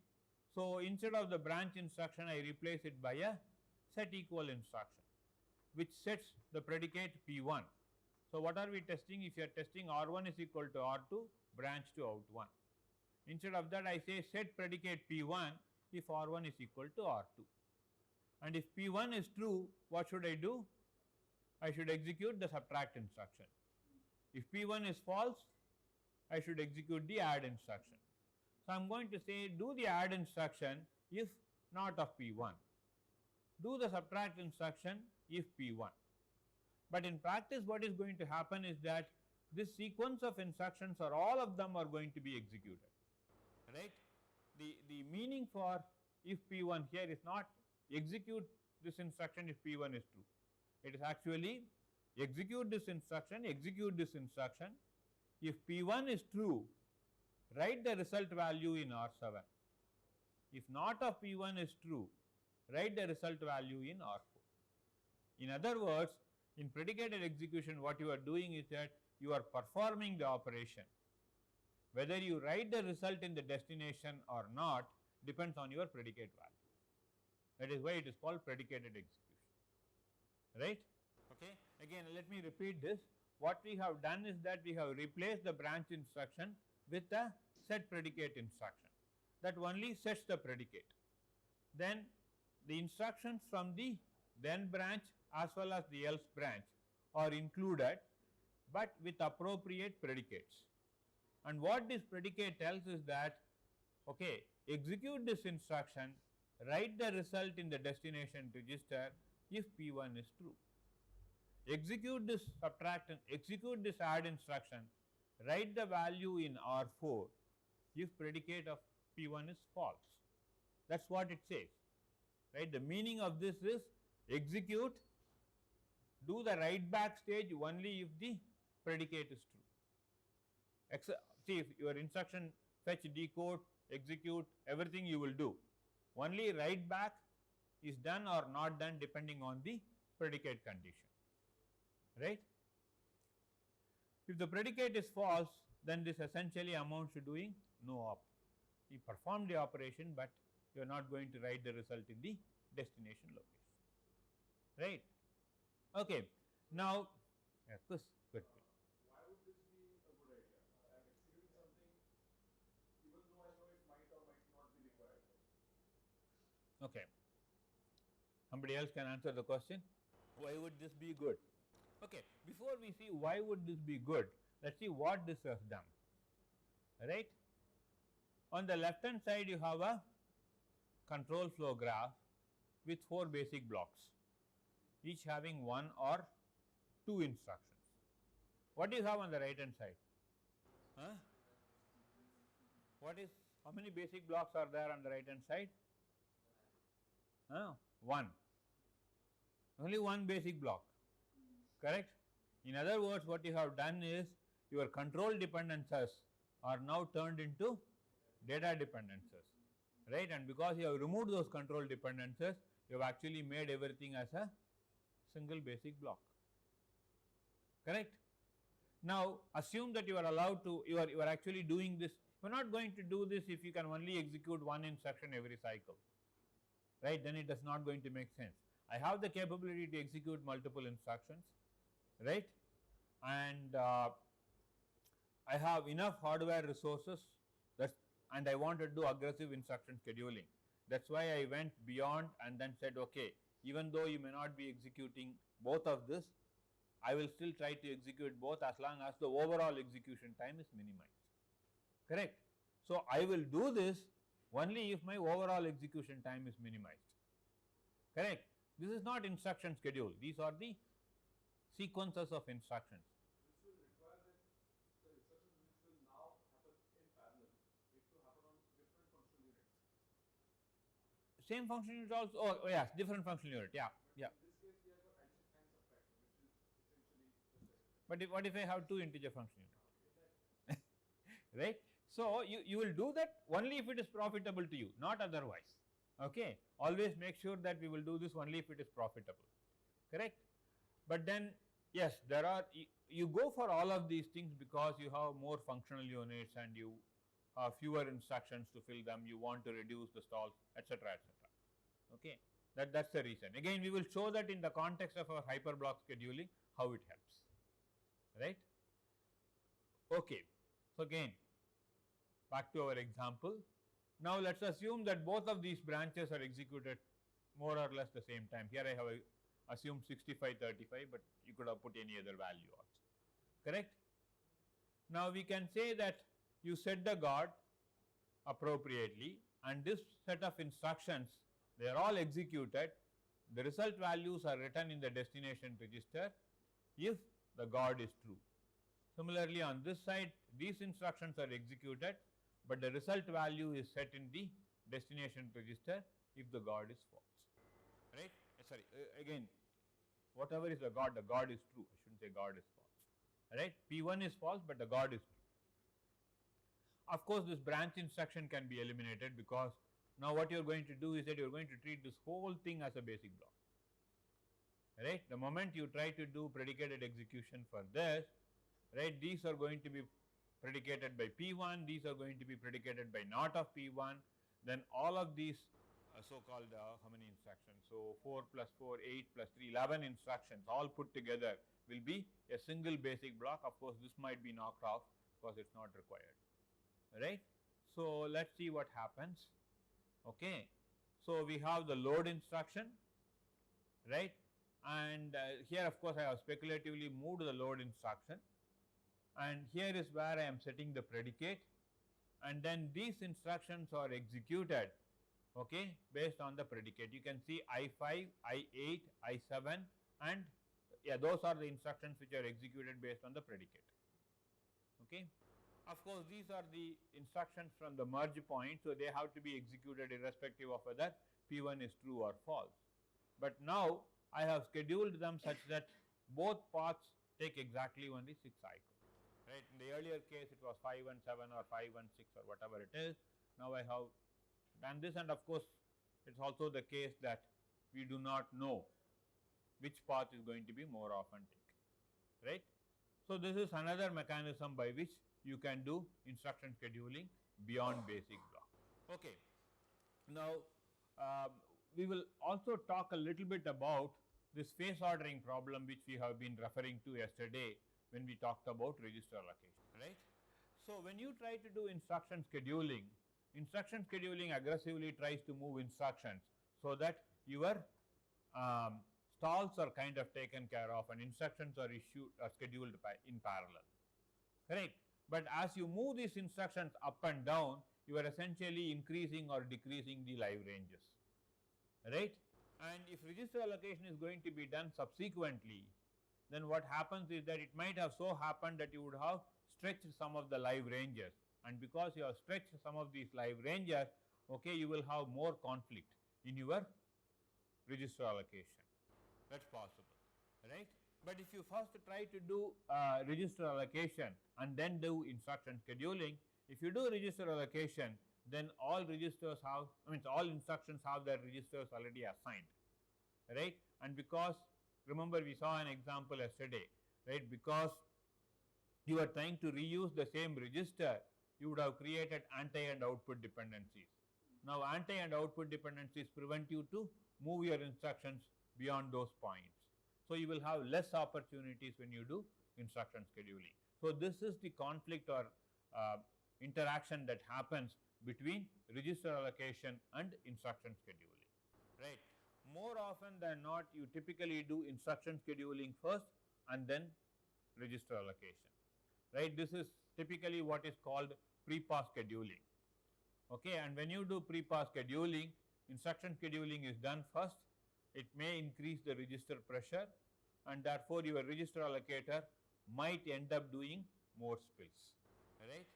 So, instead of the branch instruction, I replace it by a set equal instruction which sets the predicate P1. So, what are we testing? If you are testing R1 is equal to R2, branch to out1. Instead of that, I say set predicate P1 if R1 is equal to R2. And if P1 is true, what should I do? I should execute the subtract instruction. If P1 is false, I should execute the add instruction. So, I am going to say do the add instruction if not of P1, do the subtract instruction if P1. But in practice what is going to happen is that this sequence of instructions or all of them are going to be executed, right. The meaning for if P1 here is not execute this instruction if P1 is true. It is actually execute this instruction, if P1 is true, write the result value in R7. If not of P1 is true, write the result value in R4. In other words, in predicated execution what you are doing is that you are performing the operation. Whether you write the result in the destination or not depends on your predicate value. That is why it is called predicated execution, right. Okay. Again let me repeat this. What we have done is that we have replaced the branch instruction with a set predicate instruction that only sets the predicate. Then the instructions from the then branch as well as the else branch are included, but with appropriate predicates. And what this predicate tells is that, okay, execute this instruction, write the result in the destination register if P1 is true. Execute this subtract and execute this add instruction, write the value in R4 if predicate of P1 is false. That is what it says, right. The meaning of this is execute, do the write back stage only if the predicate is true. See, if your instruction fetch, decode, execute, everything you will do, only write back is done or not done depending on the predicate condition, right. If the predicate is false, then this essentially amounts to doing no op. You perform the operation, but you are not going to write the result in the destination location, right. Okay. Now, yeah, good. Why would this be a good idea? I am executing something even though I know it might or might not be required. Okay. Somebody else can answer the question. Why would this be good? Okay. Before we see why would this be good, let us see what this has done, right. On the left hand side you have a control flow graph with 4 basic blocks, each having 1 or 2 instructions. What do you have on the right hand side? Huh? What is, how many basic blocks are there on the right hand side? 1. Only 1 basic block, correct. In other words, what you have done is your control dependencies are now turned into data dependencies, right. And because you have removed those control dependencies, you have actually made everything as a single basic block, correct. Now assume that you are allowed to, you are actually doing this. You are not going to do this if you can only execute 1 instruction every cycle, right. Then it is not going to make sense. I have the capability to execute multiple instructions, right, and I have enough hardware resources, and I want to do aggressive instruction scheduling. That is why I went beyond and then said, okay, even though you may not be executing both of this, I will still try to execute both as long as the overall execution time is minimized, correct. So I will do this only if my overall execution time is minimized, correct. This is not instruction schedule, these are the sequences of instructions. This will require that the instructions which will now happen in parallel need to happen on different functional units. Same function unit also, oh yes, different functional unit, yeah, yeah. In this case we have got addition and subtraction, which is essentially just arithmetic. But what if I have 2 integer function units? Right. So you will do that only if it is profitable to you, not otherwise, okay. Always make sure that we will do this only if it is profitable, correct. But then yes, there are, you go for all of these things because you have more functional units and you have fewer instructions to fill them, you want to reduce the stalls, etc., okay. That's the reason. Again we will show that in the context of our hyperblock scheduling how it helps, right? Okay, so again back to our example. Now let us assume that both of these branches are executed more or less the same time. Here I have assumed 65-35, but you could have put any other value also, correct? Now we can say that you set the guard appropriately, and this set of instructions, they are all executed. The result values are written in the destination register if the guard is true. Similarly, on this side, these instructions are executed, but the result value is set in the destination register if the guard is false, right? Sorry, again, whatever is the guard is true. I shouldn't say guard is false, right? P1 is false, but the guard is true. Of course, this branch instruction can be eliminated, because now what you are going to do is that you are going to treat this whole thing as a basic block, right? The moment you try to do predicated execution for this, right, these are going to be predicated by P1, these are going to be predicated by not of P1, then all of these so-called how many instructions? So 4 plus 4, 8 plus 3, 11 instructions all put together will be a single basic block. Of course, this might be knocked off because it's not required, right? So let's see what happens. Okay, so we have the load instruction, right? And here of course I have speculatively moved the load instruction, and here is where I am setting the predicate, and then these instructions are executed, okay, based on the predicate. You can see I5, I8, I7, and yeah, those are the instructions which are executed based on the predicate, okay. Of course, these are the instructions from the merge point, so they have to be executed irrespective of whether P1 is true or false. But now I have scheduled them such that both paths take exactly only 6 cycles, right? In the earlier case it was 5 and 7 or 5 and 6 or whatever it is. Now I have done this, and of course it's also the case that we do not know which path is going to be more often taken, right? So this is another mechanism by which you can do instruction scheduling beyond basic block. Okay, now we will also talk a little bit about this phase ordering problem which we have been referring to yesterday when we talked about register allocation, right? So when you try to do instruction scheduling aggressively tries to move instructions so that your stalls are kind of taken care of and instructions are scheduled in parallel, correct? But as you move these instructions up and down, you are essentially increasing or decreasing the live ranges, right? And if register allocation is going to be done subsequently, then what happens is that it might have so happened that you would have stretched some of the live ranges, and because you have stretched some of these live ranges, okay, you will have more conflict in your register allocation. That's possible, right? But if you first try to do register allocation and then do instruction scheduling, if you do register allocation, then all registers have, all instructions have their registers already assigned, right? And because, remember we saw an example yesterday, right? Because you are trying to reuse the same register, you would have created anti and output dependencies. Now anti and output dependencies prevent you to move your instructions beyond those points. So you will have less opportunities when you do instruction scheduling. So this is the conflict or interaction that happens between register allocation and instruction scheduling, right? More often than not, you typically do instruction scheduling first and then register allocation, right? This is typically what is called pre-pass scheduling, okay? And when you do pre-pass scheduling, instruction scheduling is done first. It may increase the register pressure, and therefore your register allocator might end up doing more spills, right?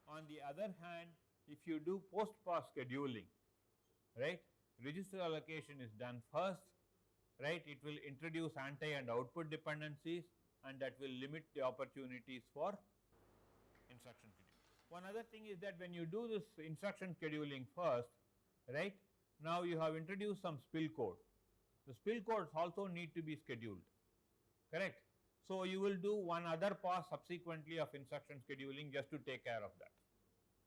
On the other hand, if you do post-pass scheduling, right, register allocation is done first, right? It will introduce anti and output dependencies, and that will limit the opportunities for instruction scheduling. One other thing is that when you do this instruction scheduling first, right, now you have introduced some spill code. The spill codes also need to be scheduled, correct? So you will do one other pass subsequently of instruction scheduling just to take care of that.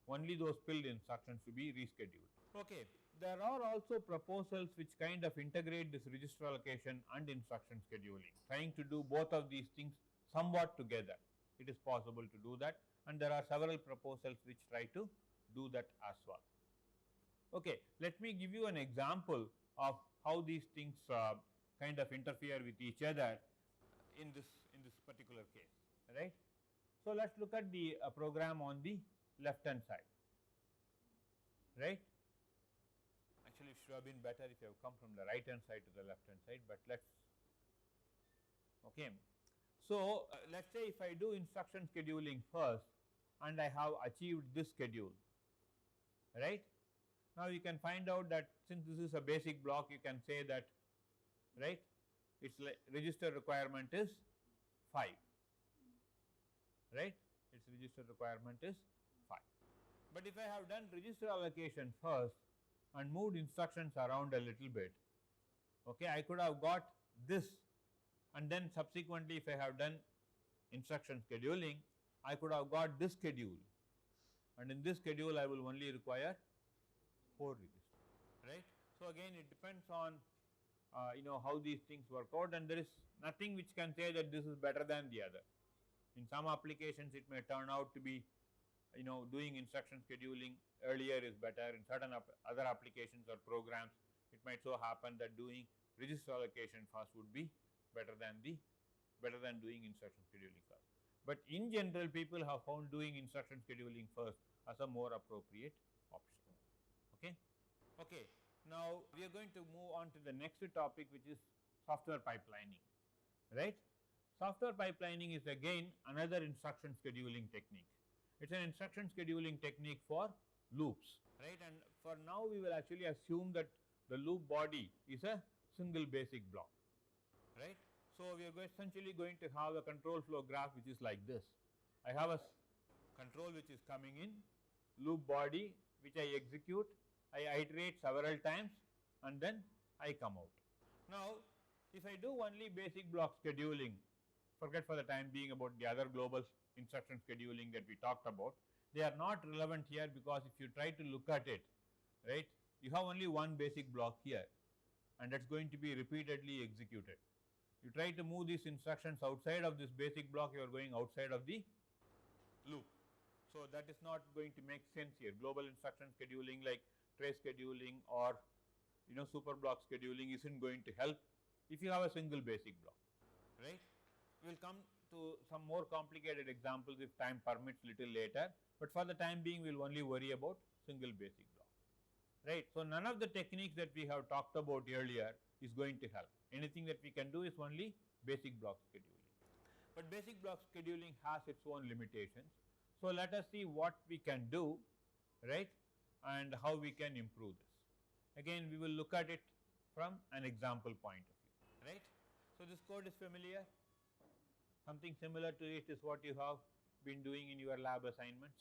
Only those spilled instructions to be rescheduled. Okay, there are also proposals which kind of integrate this register allocation and instruction scheduling, trying to do both of these things somewhat together. it is possible to do that, and there are several proposals which try to do that as well. Okay, let me give you an example of how these things kind of interfere with each other in this particular case, right. So, let us look at the program on the left hand side, right. Actually, it should have been better if you have come from the right hand side to the left hand side, but let us okay. So, let us say if I do instruction scheduling first and I have achieved this schedule, right. Now, you can find out that since this is a basic block, you can say that, right, its register requirement is 5, right, its register requirement is 5. But if I have done register allocation first and moved instructions around a little bit, okay, I could have got this, and then subsequently if I have done instruction scheduling, I could have got this schedule, and in this schedule I will only require 4 registers, right. So, again it depends on how these things work out, and there is nothing which can say that this is better than the other. In some applications it may turn out to be doing instruction scheduling earlier is better. In certain other applications or programs, it might so happen that doing register allocation first would be better than doing instruction scheduling first. But in general, people have found doing instruction scheduling first as a more appropriate option. Okay. Now, we are going to move on to the next topic, which is software pipelining, right. Software pipelining is again another instruction scheduling technique. It is an instruction scheduling technique for loops, right, and for now we will actually assume that the loop body is a single basic block, right. So, we are essentially going to have a control flow graph which is like this. I have a control which is coming in, loop body which I execute, I iterate several times, and then I come out. Now, if I do only basic block scheduling, forget for the time being about the other global instruction scheduling that we talked about, they are not relevant here, because if you try to look at it, right, you have only one basic block here, and that is going to be repeatedly executed. You try to move these instructions outside of this basic block, you are going outside of the loop. So, that is not going to make sense here. Global instruction scheduling like trace scheduling or superblock scheduling is not going to help if you have a single basic block, right. We will come to some more complicated examples if time permits little later, but for the time being we will only worry about single basic blocks, right. So, none of the techniques that we have talked about earlier is going to help. Anything that we can do is only basic block scheduling, but basic block scheduling has its own limitations. So, let us see what we can do, right, and how we can improve this. Again, we will look at it from an example point of view, right. So, this code is familiar. Something similar to it is what you have been doing in your lab assignments,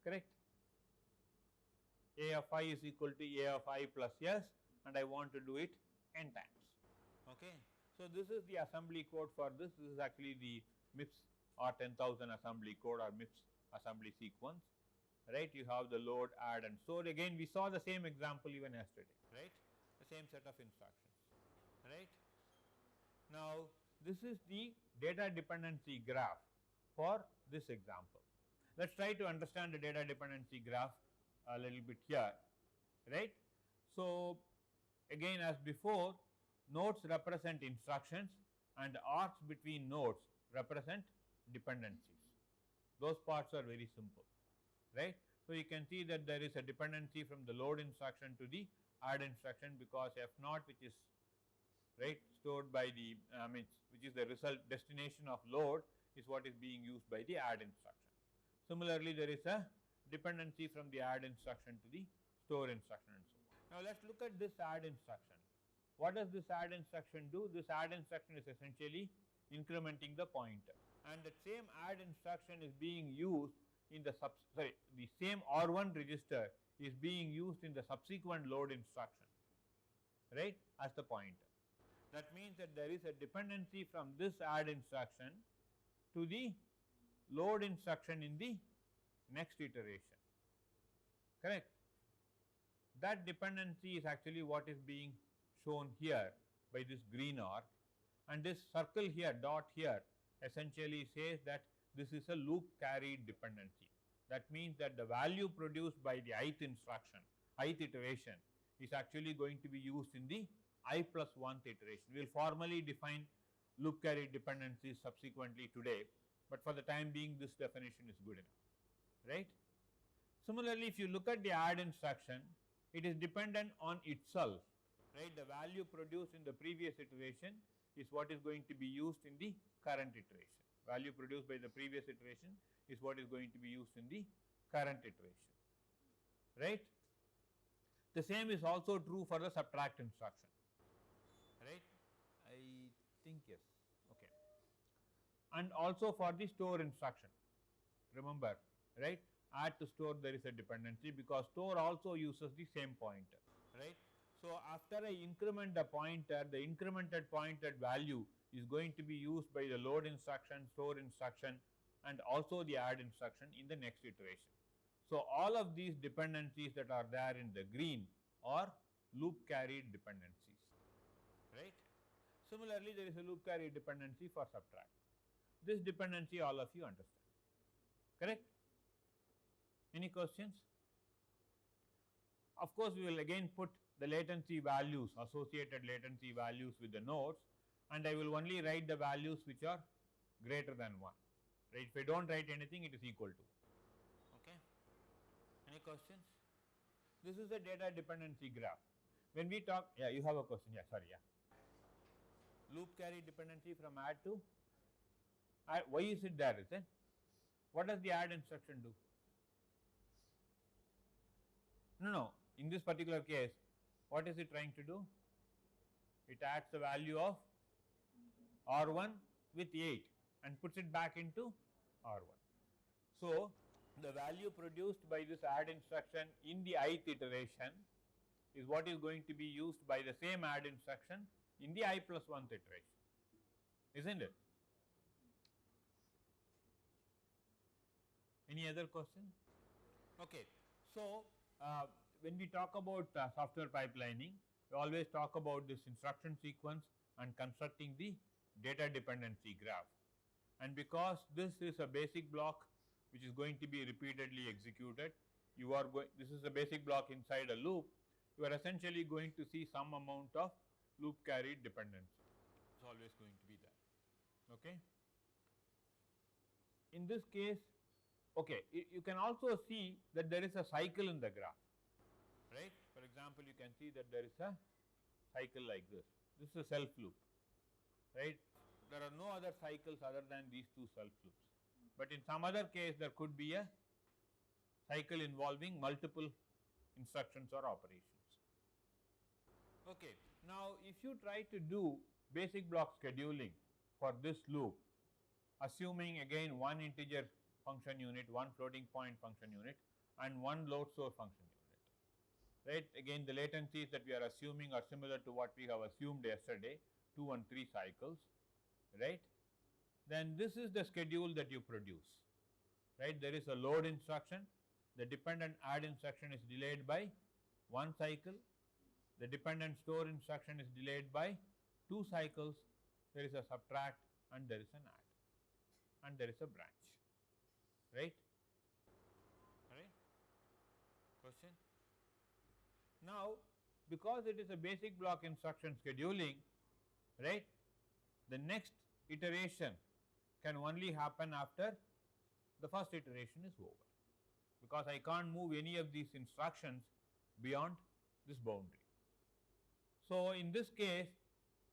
correct. A of I is equal to A of I plus S, and I want to do it n times. Okay. So, this is the assembly code for this. This is actually the MIPS or 10,000 assembly code or MIPS assembly sequence, right. You have the load, add and store. Again, we saw the same example even yesterday, right, the same set of instructions, right. Now, this is the data dependency graph for this example. Let us try to understand the data dependency graph a little bit here, right. So, again as before, nodes represent instructions and arcs between nodes represent dependencies. Those parts are very simple, right. So, you can see that there is a dependency from the load instruction to the add instruction, because F naught, which is right stored by the which is the result destination of load, is what is being used by the add instruction. Similarly, there is a dependency from the add instruction to the store instruction and so on. Now, let us look at this add instruction. What does this add instruction do? This add instruction is essentially incrementing the pointer, and the same add instruction is being used in the the same R1 register is being used in the subsequent load instruction, right, as the pointer. That means that there is a dependency from this add instruction to the load instruction in the next iteration, correct. That dependency is actually what is being shown here by this green arc, and this circle here, dot here, essentially says that this is a loop carried dependency. That means that the value produced by the ith instruction, ith iteration is actually going to be used in the I plus 1th iteration. We will formally define loop carried dependencies subsequently today, but for the time being this definition is good enough, right. Similarly, if you look at the add instruction, it is dependent on itself, right. The value produced in the previous iteration is what is going to be used in the current iteration. Value produced by the previous iteration is what is going to be used in the current iteration, right. The same is also true for the subtract instruction, right. I think yes, okay. And also for the store instruction, remember, right, add to store there is a dependency because store also uses the same pointer, right. So after I increment the pointer, the incremented pointed value is going to be used by the load instruction, store instruction, and also the add instruction in the next iteration. So all of these dependencies that are there in the green are loop carried dependencies, right. Similarly, there is a loop carried dependency for subtract. This dependency all of you understand, correct. Any questions? Of course, we will again put the latency values, associated latency values with the nodes, and I will only write the values which are greater than 1, right. If I do not write anything, it is equal to, okay. Any questions? This is the data dependency graph. When we talk, yeah, you have a question, yeah, sorry, yeah. Loop carry dependency from add to, why is it there, is it? What does the add instruction do? No, in this particular case, what is it trying to do? It adds the value of R1 with 8 and puts it back into R1. So the value produced by this add instruction in the ith iteration is what is going to be used by the same add instruction in the I plus 1th iteration, isn't it? Any other question? Okay, so when we talk about software pipelining, we always talk about this instruction sequence and constructing the data dependency graph. And because this is a basic block which is going to be repeatedly executed, this is a basic block inside a loop, you are essentially going to see some amount of loop carried dependency. It's always going to be there, okay. In this case, okay, you can also see that there is a cycle in the graph, right. For example, you can see that there is a cycle like this. This is a self loop, right. There are no other cycles other than these two self loops, but in some other case there could be a cycle involving multiple instructions or operations. Okay, now if you try to do basic block scheduling for this loop, assuming again one integer function unit, one floating point function unit, and one load store function unit, right. Again, the latencies that we are assuming are similar to what we have assumed yesterday, 2 and 3 cycles, right. Then this is the schedule that you produce, right. There is a load instruction, the dependent add instruction is delayed by 1 cycle, the dependent store instruction is delayed by 2 cycles, there is a subtract and there is an add and there is a branch, right. Question? Now, because it is a basic block instruction scheduling, right, the next iteration can only happen after the first iteration is over, because I can't move any of these instructions beyond this boundary. So in this case,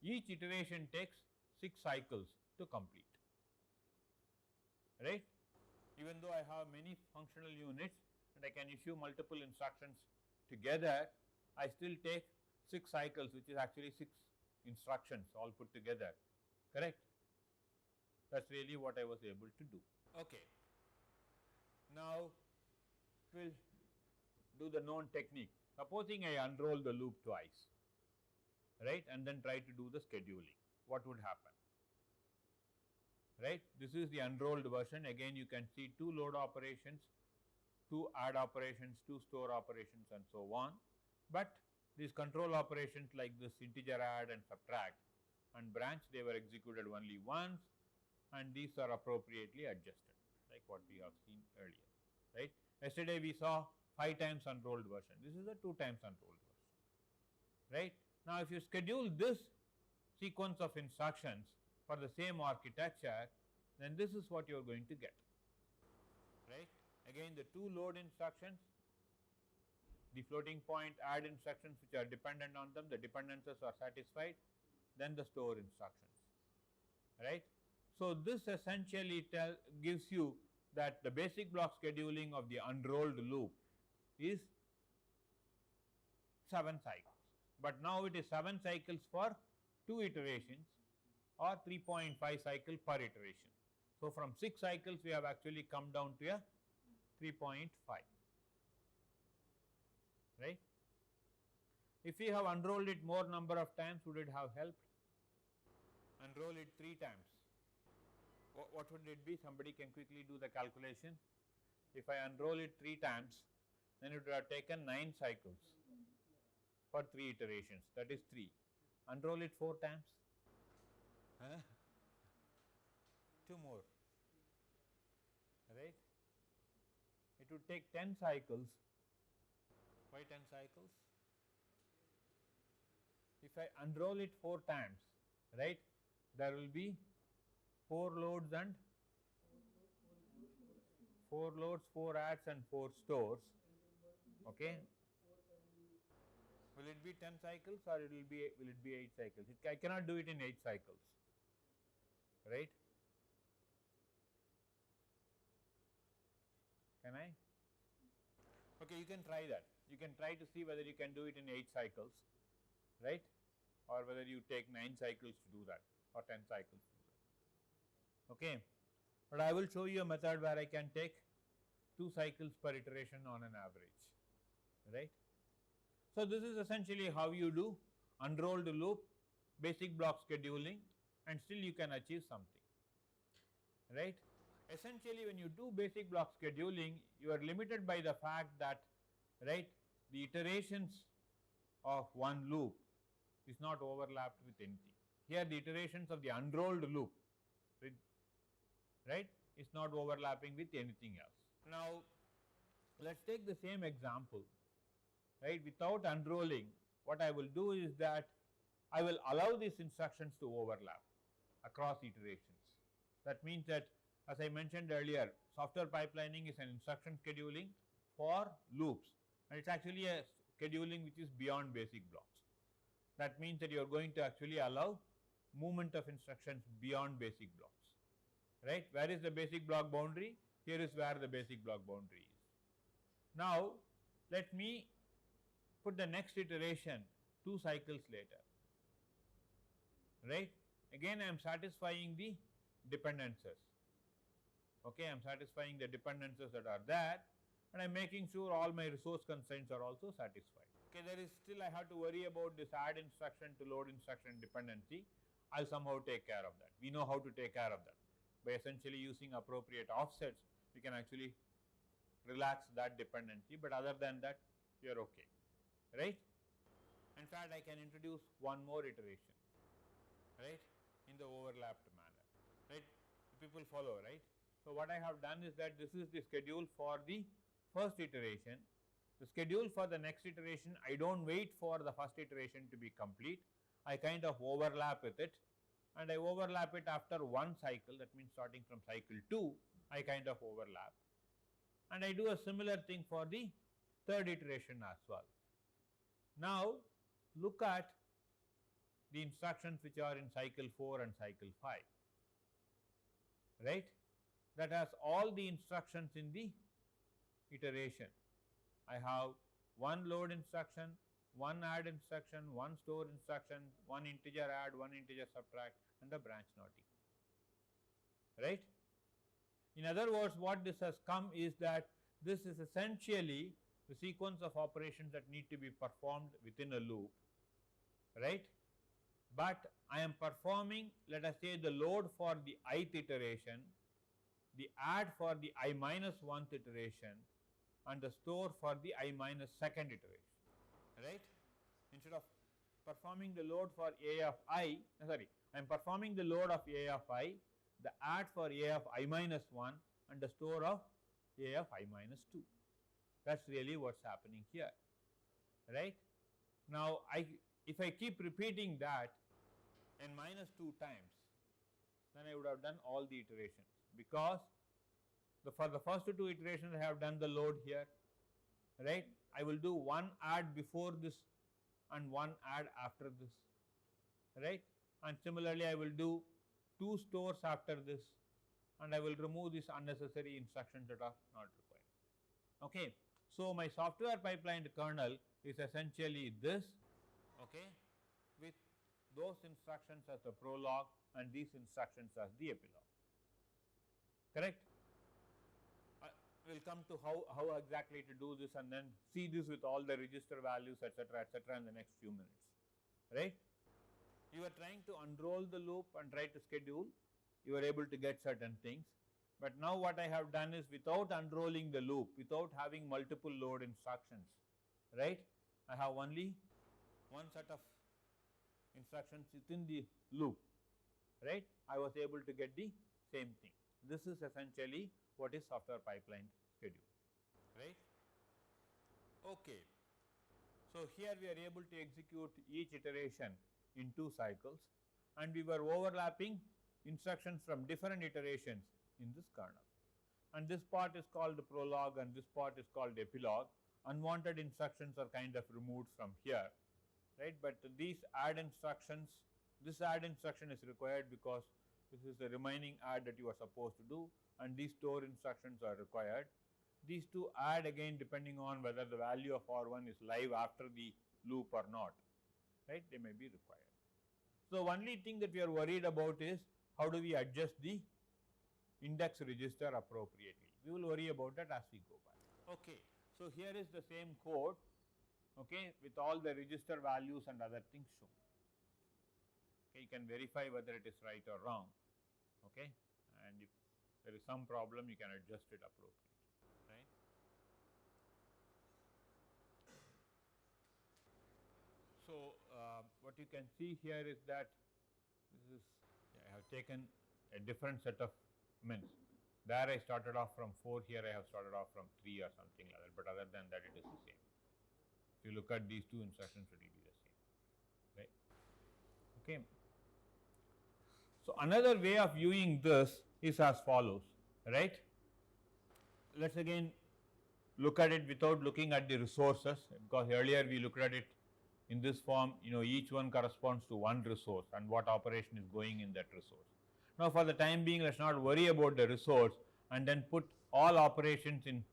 each iteration takes 6 cycles to complete, right. Even though I have many functional units and I can issue multiple instructions together, I still take 6 cycles, which is actually 6 instructions all put together, correct. That is really what I was able to do. Okay. Now we will do the known technique. Supposing I unroll the loop twice, right, and then try to do the scheduling, what would happen, right. This is the unrolled version. Again, you can see 2 load operations, 2 add operations, 2 store operations, and so on. But these control operations like this integer add and subtract and branch, they were executed only once, and these are appropriately adjusted. like what we have seen earlier, right. Yesterday we saw 5 times unrolled version, this is a 2 times unrolled version, right. Now if you schedule this sequence of instructions for the same architecture, then this is what you are going to get, right. Again the 2 load instructions, the floating point add instructions which are dependent on them, the dependencies are satisfied, then the store instructions, right. So this essentially gives you that the basic block scheduling of the unrolled loop is 7 cycles, but now it is 7 cycles for 2 iterations or 3.5 cycle per iteration. So from 6 cycles we have actually come down to a 3.5, right. If we have unrolled it more number of times, would it have helped? Unroll it 3 times, what would it be? Somebody can quickly do the calculation. If I unroll it 3 times, then it would have taken 9 cycles for 3 iterations, that is 3. Unroll it 4 times, 2 more, right. It would take 10 cycles. Why 10 cycles? If I unroll it 4 times, right, there will be 4 loads and 4 loads, 4 adds and 4 stores, okay. Will it be 10 cycles or will it be 8 cycles? I cannot do it in 8 cycles, right. Can I? Okay, you can try that. You can try to see whether you can do it in 8 cycles, right, or whether you take 9 cycles to do that or 10 cycles to do that, okay. But I will show you a method where I can take 2 cycles per iteration on an average, right. So this is essentially how you do unrolled loop, basic block scheduling, and still you can achieve something, right. Essentially when you do basic block scheduling, you are limited by the fact that, right, the iterations of one loop is not overlapped with anything. Here the iterations of the unrolled loop, right, is not overlapping with anything else. Now let us take the same example, right. Without unrolling, what I will do is that I will allow these instructions to overlap across iterations. That means that, as I mentioned earlier, software pipelining is an instruction scheduling for loops, and it is actually a scheduling which is beyond basic blocks. That means that you are going to actually allow movement of instructions beyond basic blocks, right. Where is the basic block boundary? Here is where the basic block boundary is. Now let me put the next iteration 2 cycles later, right. Again I am satisfying the dependencies, okay. I am satisfying the dependencies that are there, and I am making sure all my resource constraints are also satisfied. Okay, there is still I have to worry about this add instruction to load instruction dependency. I will somehow take care of that. We know how to take care of that. By essentially using appropriate offsets, we can actually relax that dependency, but other than that you are okay, right. In fact, I can introduce one more iteration, right, in the overlapped manner, right. People follow, right. So what I have done is that this is the schedule for the first iteration. The schedule for the next iteration, I do not wait for the first iteration to be complete, I kind of overlap with it, and I overlap it after 1 cycle, that means starting from cycle 2, I kind of overlap, and I do a similar thing for the third iteration as well. Now look at the instructions which are in cycle 4 and cycle 5, right, that has all the instructions in the iteration. I have 1 load instruction, 1 add instruction, 1 store instruction, 1 integer add, 1 integer subtract, and a branch not equal, right. In other words, what this has come is that this is essentially the sequence of operations that need to be performed within a loop, right. But I am performing, let us say, the load for the ith iteration, the add for the I minus 1th iteration, and the store for the I minus 2nd iteration, right. Instead of performing the load for A of I, I am performing the load of A of I, the add for A of I minus 1, and a store of A of I minus 2. That's really what's happening here, right? Now, if I keep repeating that n minus 2 times, then I would have done all the iterations, because for the first 2 iterations I have done the load here, right? I will do one add before this and one add after this, right? And similarly I will do 2 stores after this, and I will remove these unnecessary instructions that are not required. Okay, so my software pipeline kernel is essentially this, okay, with those instructions as the prologue and these instructions as the epilogue. Correct? We'll come to how exactly to do this and then see this with all the register values, etc., in the next few minutes, right? You are trying to unroll the loop and try to schedule, you are able to get certain things, but now what I have done is, without unrolling the loop, without having multiple load instructions, right, I have only one set of instructions within the loop, right? I was able to get the same thing. This is essentially what is software pipeline schedule, right? Okay. So, here we are able to execute each iteration in 2 cycles, and we were overlapping instructions from different iterations in this kernel, and this part is called the prologue and this part is called epilogue. Unwanted instructions are kind of removed from here, right? But these add instructions, this add instruction is required because this is the remaining add that you are supposed to do, and these store instructions are required. These 2 add again depending on whether the value of R1 is live after the loop or not, right? They may be required. So, only thing that we are worried about is how do we adjust the index register appropriately. We will worry about that as we go by. Okay. So, here is the same code, okay, with all the register values and other things shown. Okay, you can verify whether it is right or wrong, okay, and if there is some problem you can adjust it appropriately, right. So, what you can see here is that this is, I have taken a different set of there I started off from 4, here I have started off from 3 or something like that, but other than that it is the same. If you look at these 2 instructions, it will be the same, right. Okay. So, another way of viewing this is as follows, right. Let us again look at it without looking at the resources, because earlier we looked at it in this form, each one corresponds to one resource and what operation is going in that resource. Now, for the time being, let us not worry about the resource and then put all operations in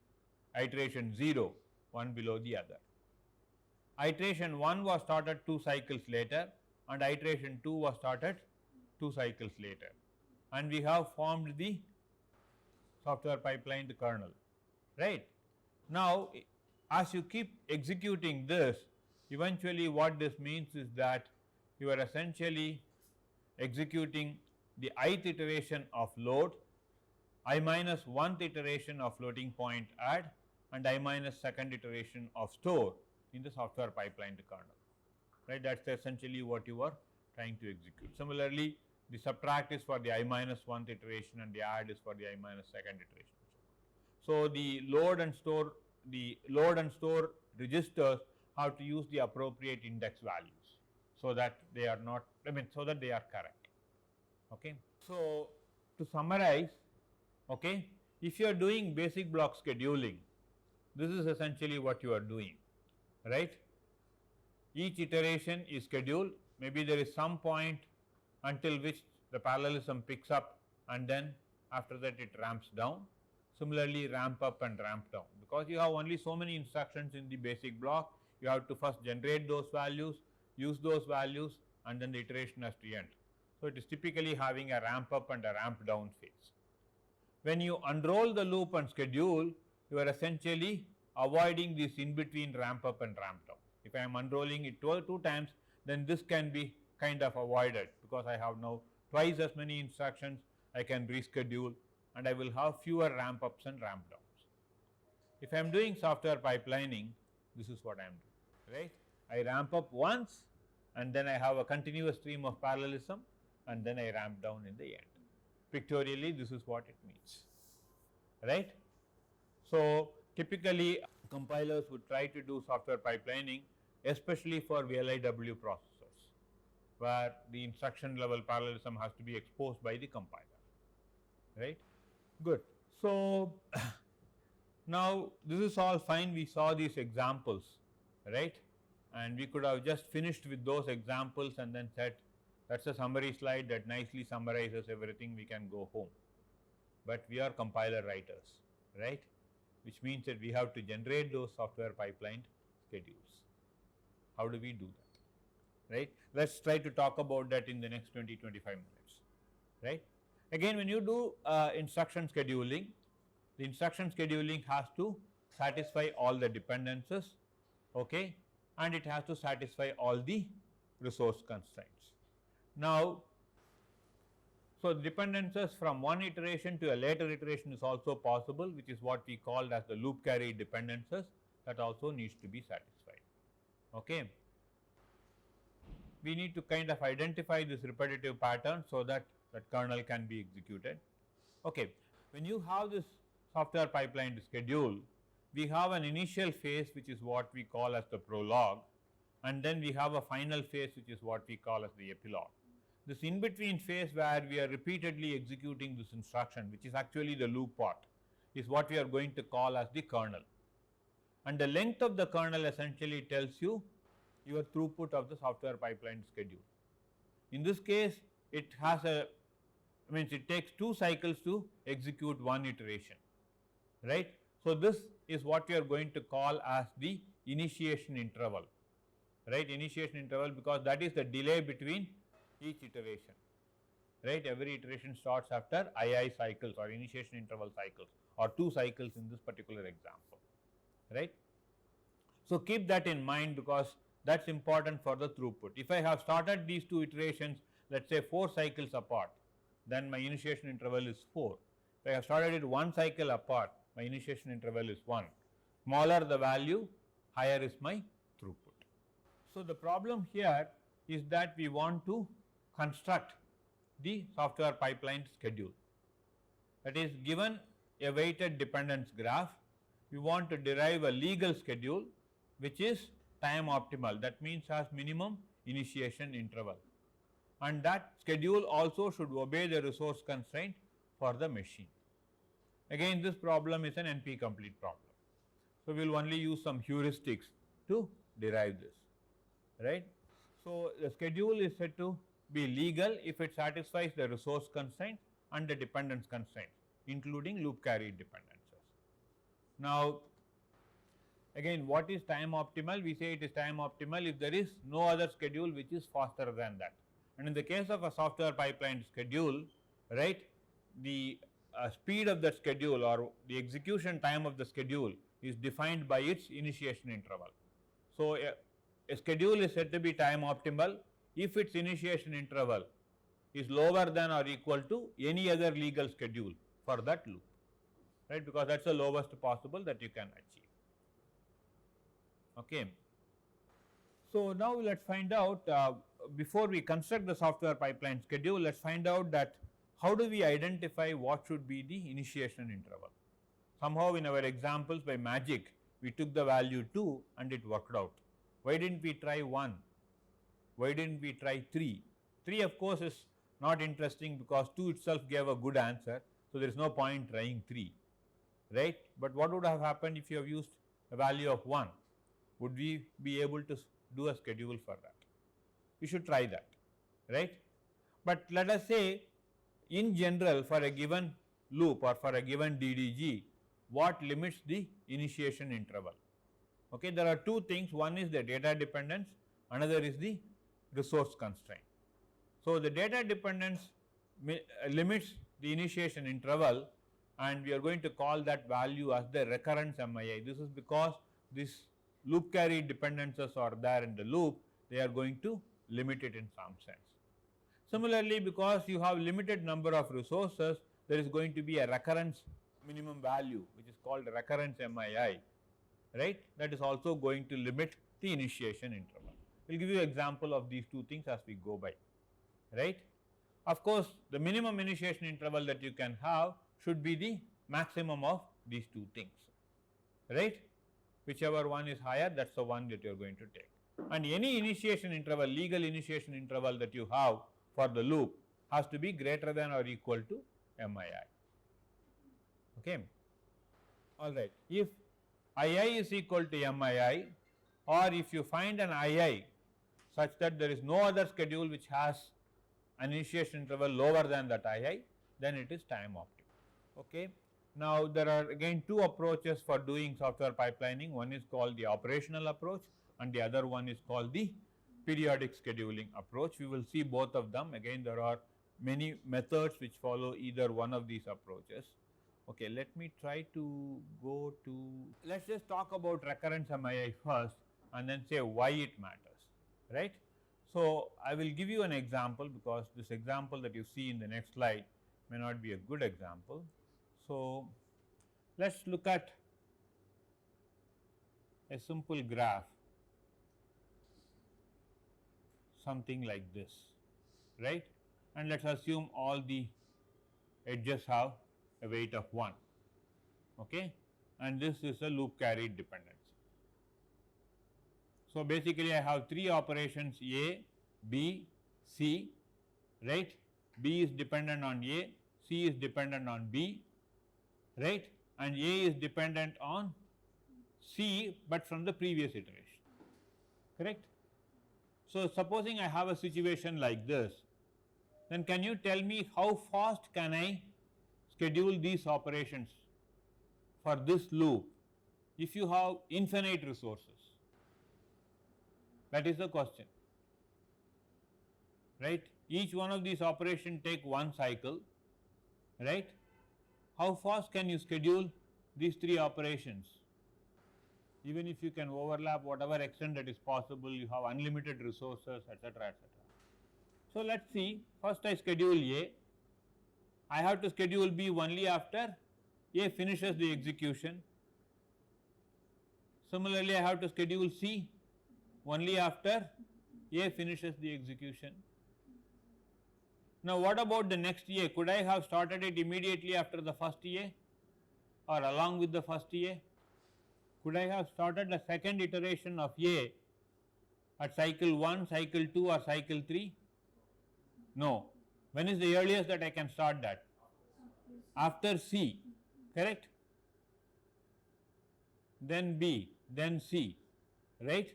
iteration 0, one below the other. Iteration 1 was started 2 cycles later and iteration 2 was started 2 cycles later, and we have formed the software pipeline kernel, right. Now, as you keep executing this, eventually what this means is that you are essentially executing the ith iteration of load, I minus 1th iteration of floating point add, and I minus 2nd iteration of store in the software pipeline kernel, right. That is essentially what you are trying to execute. Similarly, the subtract is for the I minus 1th iteration and the add is for the I minus 2nd iteration. So, the load and store registers have to use the appropriate index values, so that they are not, so that they are correct. Okay. So, to summarize, okay, if you are doing basic block scheduling, this is essentially what you are doing, right. Each iteration is scheduled, maybe there is some point until which the parallelism picks up and then after that it ramps down. Similarly, ramp up and ramp down, because you have only so many instructions in the basic block, you have to first generate those values, use those values, and then the iteration has to end. So, it is typically having a ramp up and a ramp down phase. When you unroll the loop and schedule, you are essentially avoiding this in between ramp up and ramp down. If I am unrolling it 2 times, then this can be kind of avoided, because I have now twice as many instructions, I can reschedule and I will have fewer ramp ups and ramp downs. If I am doing software pipelining, this is what I am doing, right. I ramp up once and then I have a continuous stream of parallelism and then I ramp down in the end. Pictorially, this is what it means. right. So, typically compilers would try to do software pipelining, especially for VLIW processors, where the instruction level parallelism has to be exposed by the compiler, right. Good. So, now this is all fine, we saw these examples, right, and we could have just finished with those examples and then said that is a summary slide that nicely summarizes everything, we can go home. But we are compiler writers, right, which means that we have to generate those software pipelined schedules. How do we do that, right? Let us try to talk about that in the next 20-25 minutes, right. Again, when you do instruction scheduling, the instruction scheduling has to satisfy all the dependencies, okay, and it has to satisfy all the resource constraints. Now, so dependencies from one iteration to a later iteration is also possible, which is what we called as the loop carry dependencies, that also needs to be satisfied, okay. We need to kind of identify this repetitive pattern so that that kernel can be executed, okay. When you have this software pipeline schedule, we have an initial phase which is what we call as the prologue, and then we have a final phase which is what we call as the epilogue. This in between phase where we are repeatedly executing this instruction, which is actually the loop part, is what we are going to call as the kernel, and the length of the kernel essentially tells you your throughput of the software pipeline schedule. In this case, it has a means it takes 2 cycles to execute one iteration, right. So, this is what we are going to call as the initiation interval, right, initiation interval, because that is the delay between each iteration, right. Every iteration starts after II cycles or initiation interval cycles, or 2 cycles in this particular example, right. So, keep that in mind because that is important for the throughput. If I have started these 2 iterations, let us say 4 cycles apart, then my initiation interval is 4. If I have started it 1 cycle apart, my initiation interval is 1. Smaller the value, higher is my throughput. So, the problem here is that we want to construct the software pipeline schedule. That is, given a weighted dependence graph, we want to derive a legal schedule which is time optimal, that means has minimum initiation interval, and that schedule also should obey the resource constraint for the machine. Again, this problem is an NP complete problem. So, we will only use some heuristics to derive this, right. So, the schedule is said to be legal if it satisfies the resource constraints and the dependence constraints, including loop carried dependencies. Now, again, what is time optimal? We say it is time optimal if there is no other schedule which is faster than that. And in the case of a software pipeline schedule, right, the speed of the schedule or the execution time of the schedule is defined by its initiation interval. So, a schedule is said to be time optimal if its initiation interval is lower than or equal to any other legal schedule for that loop, right, because that is the lowest possible that you can achieve, okay. So, now let us find out before we construct the software pipeline schedule, let us find out that how do we identify what should be the initiation interval. Somehow in our examples by magic we took the value 2 and it worked out. Why did not we try 1? Why did not we try 3? 3 of course is not interesting because 2 itself gave a good answer. So, there is no point trying 3, right. But what would have happened if you have used a value of 1? Would we be able to do a schedule for that? We should try that, right. But let us say in general for a given loop or for a given DDG, what limits the initiation interval? Okay, there are 2 things, one is the data dependence, another is the resource constraint. So, the data dependence limits the initiation interval, and we are going to call that value as the recurrence MII. This is because this loop carry dependencies are there in the loop, they are going to limit it in some sense. Similarly, because you have limited number of resources, there is going to be a recurrence minimum value which is called recurrence MII, right, that is also going to limit the initiation interval. We will give you example of these 2 things as we go by, right. Of course, the minimum initiation interval that you can have should be the maximum of these two things, right? Whichever one is higher, that is the one that you are going to take. And any initiation interval, legal initiation interval that you have for the loop has to be greater than or equal to MII. Okay. All right. If II is equal to MII, or if you find an II such that there is no other schedule which has an initiation interval lower than that II, then it is time optimal. Okay. Now, there are again two approaches for doing software pipelining. One is called the operational approach and the other one is called the periodic scheduling approach. We will see both of them. Again, there are many methods which follow either one of these approaches. Okay, let me try to go to, let us just talk about recurrence MII first and then say why it matters, right. So, I will give you an example because this example that you see in the next slide may not be a good example. So, let us look at a simple graph, something like this, right, and let us assume all the edges have a weight of 1, okay, and this is a loop carried dependency. So, basically I have three operations A, B, C, right. B is dependent on A, C is dependent on B, right, and A is dependent on C, but from the previous iteration, correct. So, supposing I have a situation like this, then can you tell me how fast can I schedule these operations for this loop if you have infinite resources? That is the question, right. Each one of these operations take one cycle, right. How fast can you schedule these three operations? Even if you can overlap whatever extent that is possible, you have unlimited resources, etc., etc. So, let us see, first I schedule A, I have to schedule B only after A finishes the execution. Similarly, I have to schedule C only after A finishes the execution. Now, what about the next A? Could I have started it immediately after the first A or along with the first A? Could I have started the second iteration of A at cycle 1, cycle 2 or cycle 3? No. When is the earliest that I can start that? After C, correct? Then B, then C, right?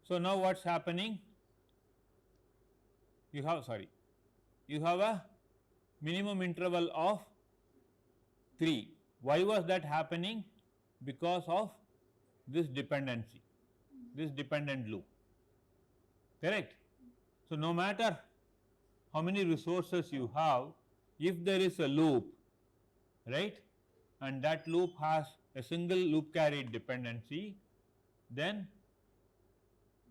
So, now what is happening? You have a minimum interval of 3. Why was that happening? Because of this dependency, this dependent loop, correct. So, no matter how many resources you have, if there is a loop, right, and that loop has a single loop carried dependency, then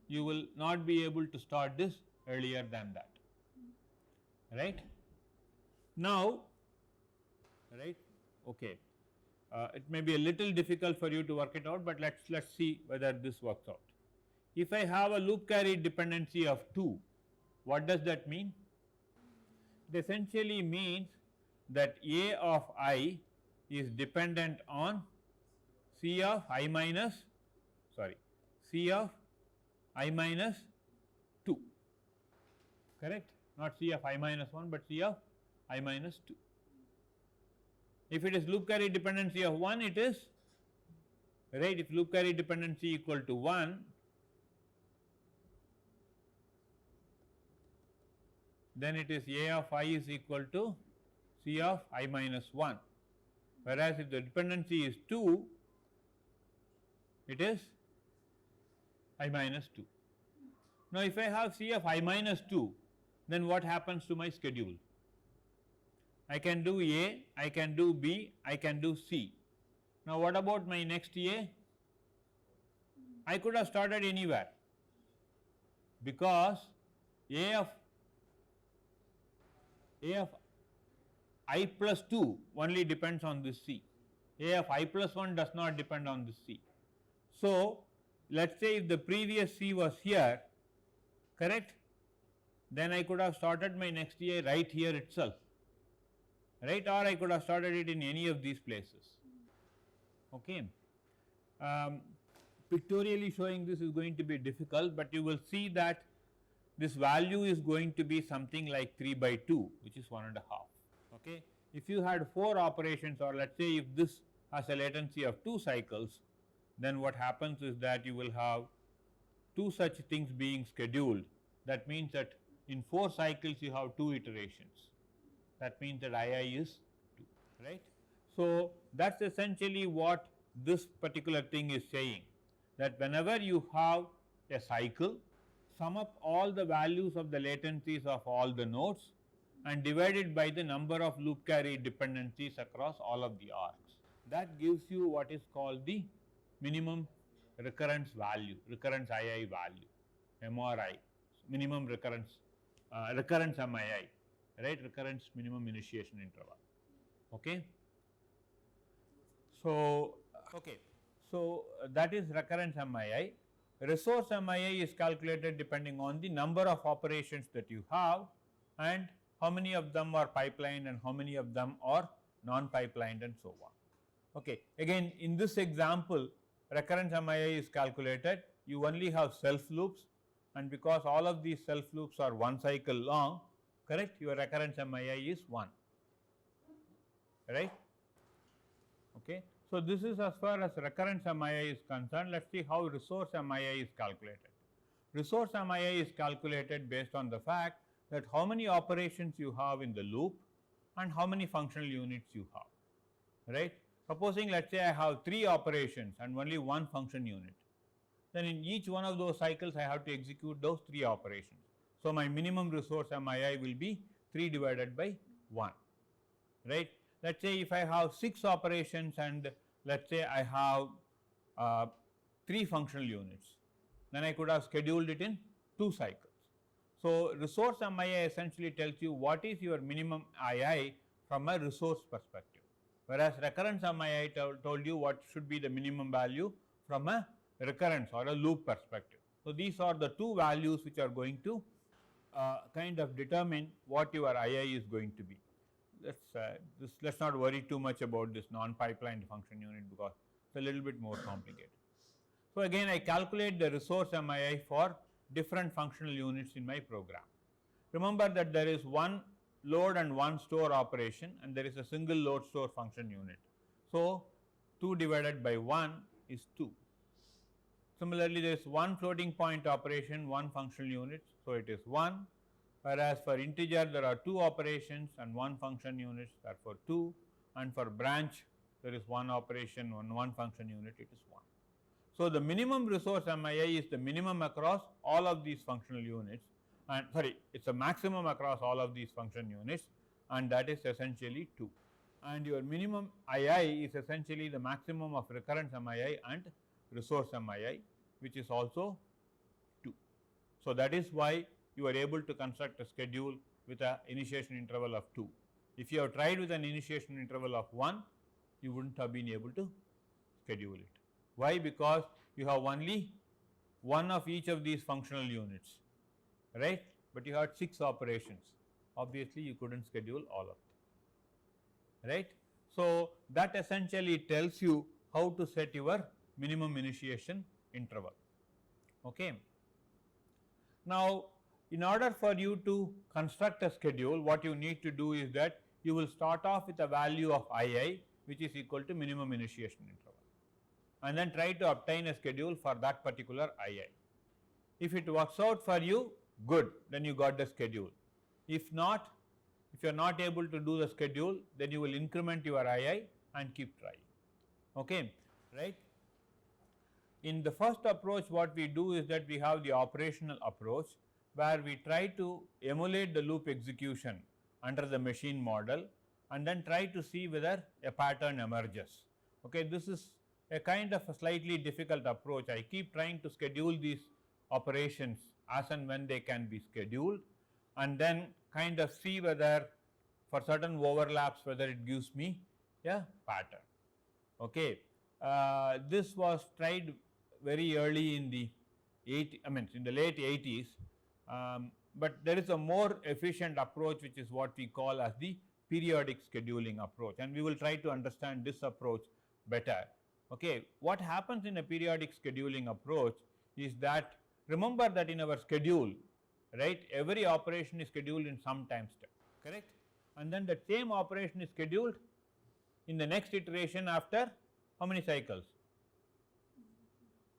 you will not be able to start this earlier than that, right. Now, right, okay, it may be a little difficult for you to work it out, but let's see whether this works out. If I have a loop carried dependency of 2, what does that mean? It essentially means that A of I is dependent on C of I minus, C of I minus 2, correct, not C of I minus 1, but C of I minus 2. If it is loop carried dependency of 1, it is, right, if loop carried dependency equal to 1, then it is A of I is equal to C of I minus 1, whereas if the dependency is 2, it is I minus 2. Now, if I have C of I minus 2, then what happens to my schedule? I can do A, I can do B, I can do C. Now, what about my next A? I could have started anywhere, because A of I plus 2 only depends on this C. A of I plus 1 does not depend on this C. So, let us say if the previous C was here, correct, then I could have started my next A right here itself, right, or I could have started it in any of these places. Okay. Pictorially showing this is going to be difficult, but you will see that this value is going to be something like 3 by 2, which is 1.5. Okay. If you had 4 operations, or let us say if this has a latency of 2 cycles, then what happens is that you will have 2 such things being scheduled. That means that in 4 cycles you have 2 iterations. That means that II is 2, right. So, that is essentially what this particular thing is saying, that whenever you have a cycle, sum up all the values of the latencies of all the nodes and divide it by the number of loop carry dependencies across all of the arcs. That gives you what is called the minimum recurrence value, recurrence II value, MRI, minimum recurrence, recurrence MII, right, recurrence minimum initiation interval. Okay. So, that is recurrence MII. Resource MII is calculated depending on the number of operations that you have and how many of them are pipelined and how many of them are non-pipelined and so on. Okay. Again, in this example, recurrence MII is calculated, you only have self loops, and because all of these self loops are 1 cycle long, correct, your recurrence MII is 1, right. Okay. So, this is as far as recurrence MII is concerned. Let us see how resource MII is calculated. Resource MII is calculated based on the fact that how many operations you have in the loop and how many functional units you have, right. Supposing let us say I have 3 operations and only 1 function unit, then in each one of those cycles I have to execute those 3 operations. So, my minimum resource MII will be 3 divided by 1, right. Let us say if I have 6 operations and let us say I have 3 functional units, then I could have scheduled it in 2 cycles. So, resource MII essentially tells you what is your minimum II from a resource perspective, whereas recurrence MII told you what should be the minimum value from a recurrence or a loop perspective. So, these are the 2 values which are going to kind of determine what your II is going to be. Let's not worry too much about this non-pipelined function unit because it's a little bit more complicated. So, again I calculate the resource MII for different functional units in my program. Remember that there is one load and one store operation and there is a single load store function unit. So, 2 divided by 1 is 2. Similarly, there is one floating point operation, one functional unit, so it is 1. Whereas for integer there are 2 operations and 1 function unit, therefore 2, and for branch there is 1 operation and 1 function unit, it is 1. So, the minimum resource MII is the minimum across all of these functional units, and sorry, it is a maximum across all of these function units, and that is essentially 2. And your minimum II is essentially the maximum of recurrence MII and resource MII, which is also 2. So, that is why you are able to construct a schedule with an initiation interval of 2. If you have tried with an initiation interval of 1, you would not have been able to schedule it. Why? Because you have only one of each of these functional units, right, but you had 6 operations, obviously you could not schedule all of them, right. So, that essentially tells you how to set your minimum initiation interval. Okay. Now, in order for you to construct a schedule, what you need to do is that you will start off with a value of II which is equal to minimum initiation interval, and then try to obtain a schedule for that particular II. If it works out for you, good, then you got the schedule. If not, if you are not able to do the schedule, then you will increment your II and keep trying. Okay, right. In the first approach, what we do is that we have the operational approach, where we try to emulate the loop execution under the machine model and then try to see whether a pattern emerges. Okay, this is a kind of a slightly difficult approach. I keep trying to schedule these operations as and when they can be scheduled, and then kind of see whether for certain overlaps whether it gives me a pattern. Okay, this was tried very early in the in the late 80s, but there is a more efficient approach which is what we call as the periodic scheduling approach, and we will try to understand this approach better. Okay, what happens in a periodic scheduling approach is that, remember that in our schedule, right, every operation is scheduled in some time step, correct, and then the same operation is scheduled in the next iteration after how many cycles?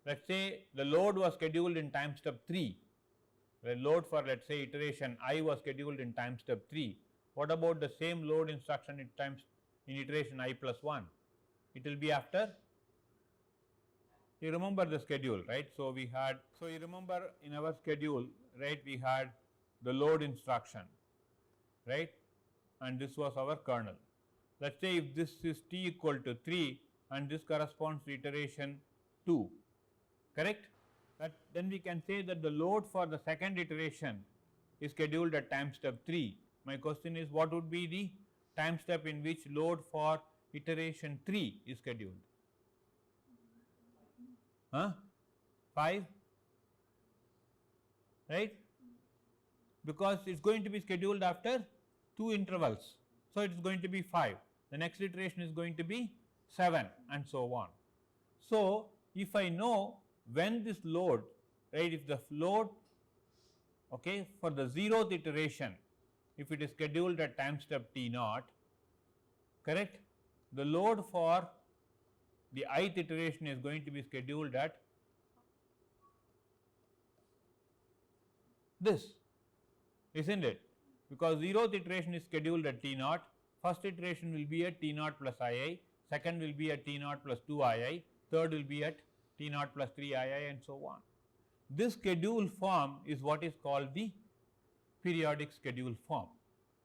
Let us say the load was scheduled in time step 3, the load for let us say iteration I was scheduled in time step 3. What about the same load instruction in iteration I plus 1? It will be after, you remember the schedule, right. So, we had, so you remember in our schedule, right, we had the load instruction, right, and this was our kernel. Let us say if this is t equal to 3 and this corresponds to iteration 2, correct, that then we can say that the load for the second iteration is scheduled at time step 3. My question is, what would be the time step in which load for iteration 3 is scheduled? 5, right, because it is going to be scheduled after 2 intervals. So, it is going to be 5, the next iteration is going to be 7 and so on. So, if I know when this load, right, if the load, okay, for the 0th iteration, if it is scheduled at time step t naught, correct, the load for the ith iteration is going to be scheduled at this, isn't it, because 0th iteration is scheduled at t naught, first iteration will be at t naught plus II, second will be at t naught plus 2 II, third will be at t naught plus 3 II and so on. This schedule form is what is called the periodic schedule form,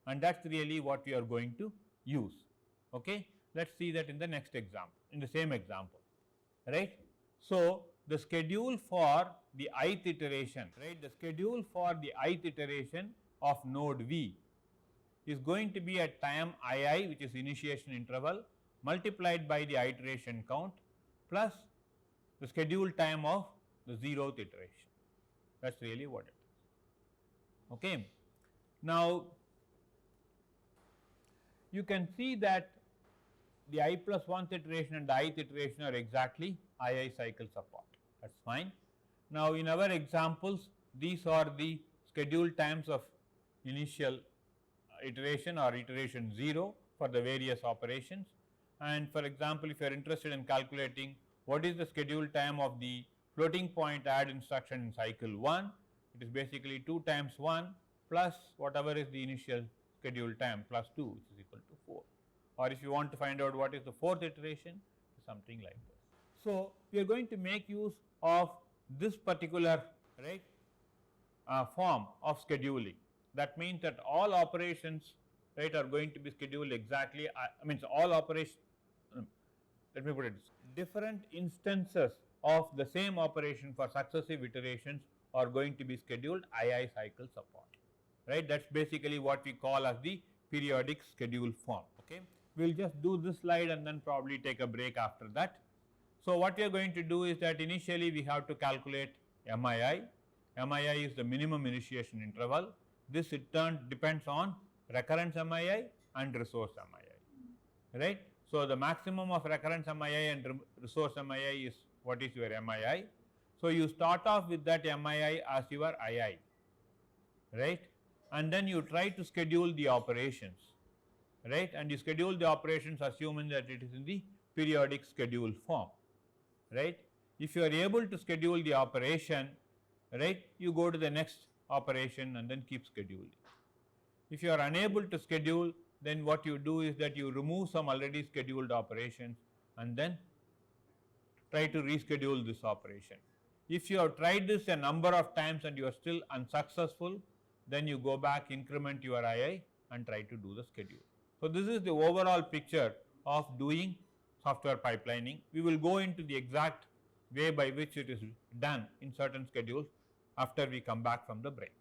and that is really what we are going to use. Okay. Let us see that in the next example, in the same example, right. So, the schedule for the ith iteration, right, the schedule for the ith iteration of node V is going to be at time II, which is initiation interval, multiplied by the iteration count plus the schedule time of the 0th iteration. That is really what it is. Okay. Now, you can see that the I plus 1th iteration and the ith iteration are exactly II cycles apart, that is fine. Now, in our examples, these are the schedule times of initial iteration or iteration 0 for the various operations, and for example, if you are interested in calculating what is the schedule time of the floating point add instruction in cycle 1, it is basically 2 times 1 plus whatever is the initial schedule time plus 2, which is equal to 4. Or if you want to find out what is the 4th iteration, something like this. So, we are going to make use of this particular, right, form of scheduling. That means that all operations, right, are going to be scheduled exactly, means all operations, let me put it this, different instances of the same operation for successive iterations are going to be scheduled II cycles apart, right. That is basically what we call as the periodic schedule form. Okay. We will just do this slide and then probably take a break after that. So, what we are going to do is that initially we have to calculate MII. MII is the minimum initiation interval. This in turn depends on recurrence MII and resource MII, right. So, the maximum of recurrence MII and resource MII is what is your MII. So, you start off with that MII as your II, right, and then you try to schedule the operations, right, and you schedule the operations assuming that it is in the periodic schedule form, right. If you are able to schedule the operation, right, you go to the next operation and then keep scheduling. If you are unable to schedule, then what you do is that you remove some already scheduled operations and then try to reschedule this operation. If you have tried this a number of times and you are still unsuccessful, then you go back, increment your II and try to do the schedule. So, this is the overall picture of doing software pipelining. We will go into the exact way by which it is done in certain schedules after we come back from the break.